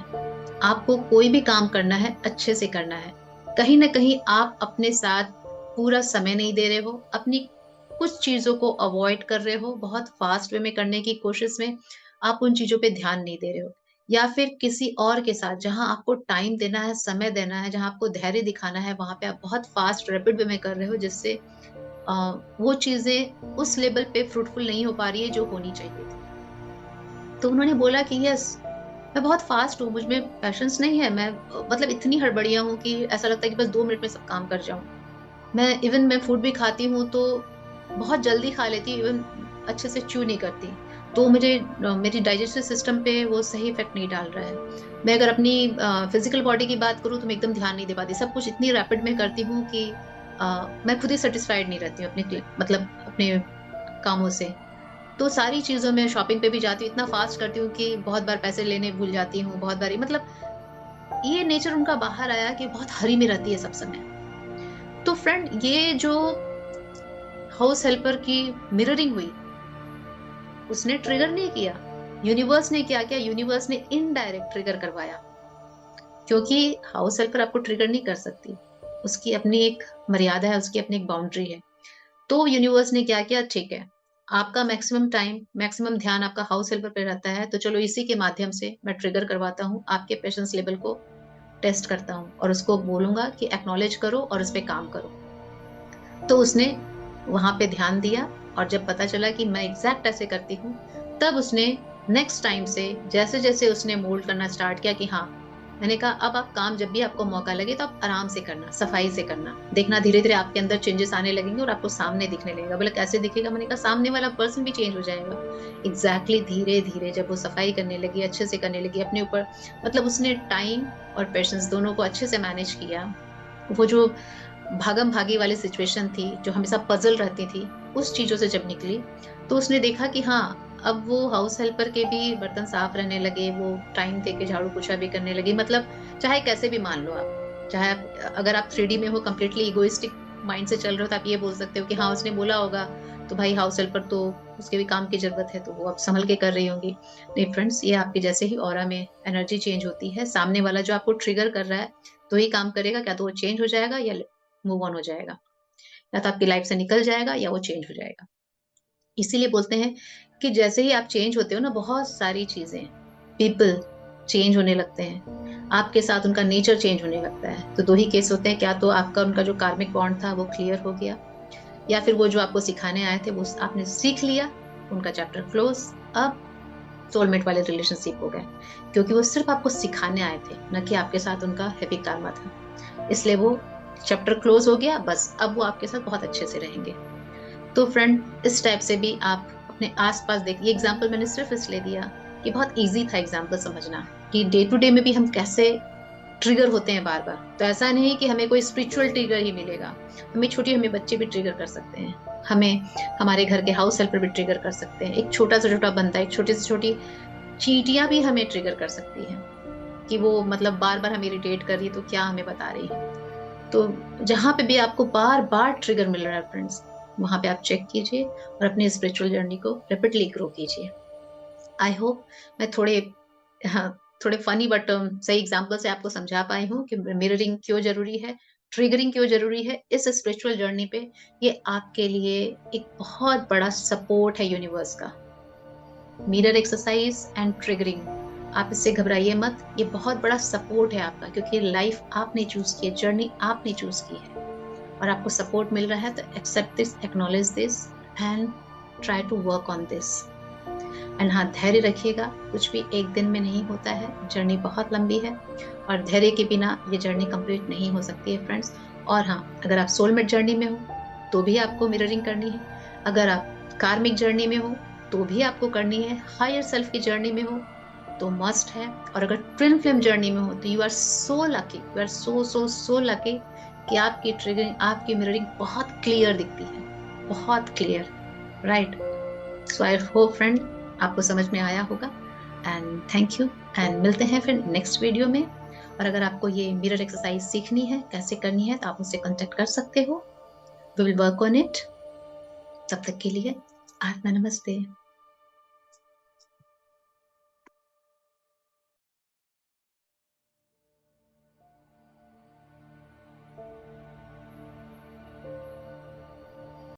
आपको कोई भी काम करना है, अच्छे से करना है। कहीं ना कहीं आप अपने साथ पूरा समय नहीं दे रहे हो, अपनी कुछ चीजों को अवॉइड कर रहे हो, बहुत फास्ट वे में करने की कोशिश में आप उन चीजों पे ध्यान नहीं दे रहे हो। या फिर किसी और के साथ जहां आपको टाइम देना है, समय देना है, जहां आपको धैर्य दिखाना है, वहां पे आप बहुत फास्ट रैपिड वे में कर रहे हो, जिससे वो चीजें उस लेवल पे फ्रूटफुल नहीं हो पा रही है जो होनी चाहिए थी। तो उन्होंने बोला कि यस, मैं बहुत फास्ट हूँ, मुझ में पैशंस नहीं है, मैं मतलब इतनी हड़बड़िया हूँ कि ऐसा लगता है कि बस 2 मिनट में सब काम कर जाऊं। मैं फूड भी खाती हूँ तो बहुत जल्दी खा लेती हूँ, इवन अच्छे से च्यू नहीं करती। तो मेरी डाइजेस्टिव सिस्टम पे वो सही इफेक्ट नहीं डाल रहा है। मैं अगर अपनी फिजिकल बॉडी की बात करूँ तो मैं एकदम ध्यान नहीं दे पाती, सब कुछ इतनी रैपिड में करती हूँ कि मैं खुद ही सेटिस्फाइड नहीं रहती हूँ मतलब अपने कामों से। तो सारी चीजों में शॉपिंग पे भी जाती हूँ, इतना फास्ट करती हूँ कि बहुत बार पैसे लेने भूल जाती हूँ, बहुत बार मतलब ये नेचर उनका बाहर आया कि बहुत हरी में रहती है सब समय। तो फ्रेंड, ये जो हाउस हेल्पर की मिररिंग हुई, उसने ट्रिगर नहीं किया, यूनिवर्स ने क्या किया, यूनिवर्स ने इनडायरेक्ट ट्रिगर करवाया, क्योंकि हाउस हेल्पर आपको ट्रिगर नहीं कर सकती, उसकी अपनी एक मर्यादा है, उसकी अपनी एक बाउंड्री है। तो यूनिवर्स ने क्या किया, ठीक है, आपका मैक्सिमम टाइम, मैक्सिमम ध्यान आपका हाउस हेल्पर पे रहता है, तो चलो इसी के माध्यम से मैं ट्रिगर करवाता हूँ, आपके पेशेंस लेवल को टेस्ट करता हूँ और उसको बोलूंगा कि एक्नॉलेज करो और उस पर काम करो। तो उसने वहां पे ध्यान दिया, और जब पता चला कि मैं एग्जैक्ट ऐसे करती हूँ, तब उसने नेक्स्ट टाइम से जैसे जैसे उसने मोल्ड करना स्टार्ट किया कि हाँ, मैंने कहा अब आप काम जब भी आपको मौका लगे तो आप आराम से करना, सफाई से करना, देखना धीरे धीरे आपके अंदर चेंजेस आने लगेंगे और आपको सामने दिखने लगेगा। बोले कैसे दिखेगा? मैंने कहा सामने वाला पर्सन भी चेंज हो जाएगा। एग्जैक्टली धीरे धीरे जब वो सफाई करने लगी, अच्छे से करने लगी अपने ऊपर, मतलब उसने टाइम और पेशेंस दोनों को अच्छे से मैनेज किया। वो जो भागम भागी वाली सिचुएशन थी, जो हमेशा पजल रहती थी, उस चीजों से जब निकली, तो उसने देखा कि हाँ, अब वो हाउस हेल्पर के भी बर्तन साफ रहने लगे, वो टाइम दे के झाड़ू पोछा भी करने लगी। मतलब चाहे कैसे भी मान लो आप, चाहे आप, अगर आप 3D में हो, कंप्लीटली इगोइस्टिक माइंड से चल रहे हो, तो आप ये बोल सकते हो कि हाँ, उसने बोला होगा तो भाई हाउस हेल्पर तो उसके भी काम की जरूरत है, तो वो अब संभल के कर रही होंगी। नहीं फ्रेंड्स, ये आपके जैसे ही ऑरा में एनर्जी चेंज होती है, सामने वाला जो आपको ट्रिगर कर रहा है तो ही काम करेगा, क्या तो वो चेंज हो जाएगा या मूव ऑन हो जाएगा, या तो आपकी लाइफ से निकल जाएगा या वो चेंज हो जाएगा। इसीलिए बोलते हैं कि जैसे ही आप चेंज होते हो ना, बहुत सारी चीजें, पीपल चेंज होने लगते हैं, आपके साथ उनका नेचर चेंज होने लगता है। तो दो ही केस होते हैं, क्या तो आपका उनका जो कार्मिक बॉन्ड था वो क्लियर हो गया, या फिर वो जो आपको सिखाने आए थे वो आपने सीख लिया, उनका चैप्टर क्लोज। अब सोलमेट वाले रिलेशनशिप हो गए, क्योंकि वो सिर्फ आपको सिखाने आए थे, न कि आपके साथ उनका हैप्पी कार्मा था, इसलिए वो चैप्टर क्लोज हो गया। बस अब वो आपके साथ बहुत अच्छे से रहेंगे। तो फ्रेंड, इस टाइप से भी आप अपने आसपास देखिए। एग्जाम्पल मैंने सिर्फ इसलिए दिया कि बहुत इजी था एग्जाम्पल समझना, कि डे टू डे में भी हम कैसे ट्रिगर होते हैं बार बार। तो ऐसा नहीं कि हमें कोई स्पिरिचुअल ट्रिगर ही मिलेगा, हमें बच्चे भी ट्रिगर कर सकते हैं, हमें हमारे घर के हाउस हेल्पर भी ट्रिगर कर सकते हैं, एक छोटा से छोटा बंदा, एक छोटी से छोटी चींटियां भी हमें ट्रिगर कर सकती है, कि वो मतलब बार बार हमें इरिटेट कर रही है तो क्या हमें बता रही है। तो जहां पे भी आपको बार बार ट्रिगर मिल रहा है फ्रेंड्स, वहां पे आप चेक कीजिए और अपनी स्पिरिचुअल जर्नी को रेपिडली ग्रो कीजिए। आई होप मैं हाँ, थोड़े फनी बट सही एग्जाम्पल से आपको समझा पाई हूँ कि मिररिंग क्यों जरूरी है, ट्रिगरिंग क्यों जरूरी है इस स्पिरिचुअल जर्नी पे। ये आपके लिए एक बहुत बड़ा सपोर्ट है यूनिवर्स का। मिरर एक्सरसाइज एंड ट्रिगरिंग, आप इससे घबराइए मत, ये बहुत बड़ा सपोर्ट है आपका, क्योंकि लाइफ आपने चूज की है, जर्नी आपने चूज की है, और आपको सपोर्ट मिल रहा है। तो accept this, acknowledge this and try to work on this. And हाँ, धैर्य रखिएगा, कुछ भी एक दिन में नहीं होता है, जर्नी बहुत लंबी है, और धैर्य के बिना ये जर्नी कंप्लीट नहीं हो सकती है फ्रेंड्स। और हाँ, अगर आप सोलमेट जर्नी में हो तो भी आपको मिररिंग करनी है, अगर आप कार्मिक जर्नी में हो तो भी आपको करनी है, हायर सेल्फ की जर्नी में हो तो मस्ट है, और अगर ट्विन फ्लेम जर्नी में हो तो you are so lucky, you are so so so lucky कि आपकी ट्रिगरिंग, आपकी मिररिंग बहुत क्लियर दिखती है, बहुत clear, right. So I hope friend आपको समझ में आया होगा, एंड थैंक यू, एंड मिलते हैं फिर नेक्स्ट वीडियो में। और अगर आपको ये मिरर एक्सरसाइज सीखनी है, कैसे करनी है, तो आप मुझसे कांटेक्ट कर सकते हो, we will work on it. तब तक के लिए आत्मा नमस्ते।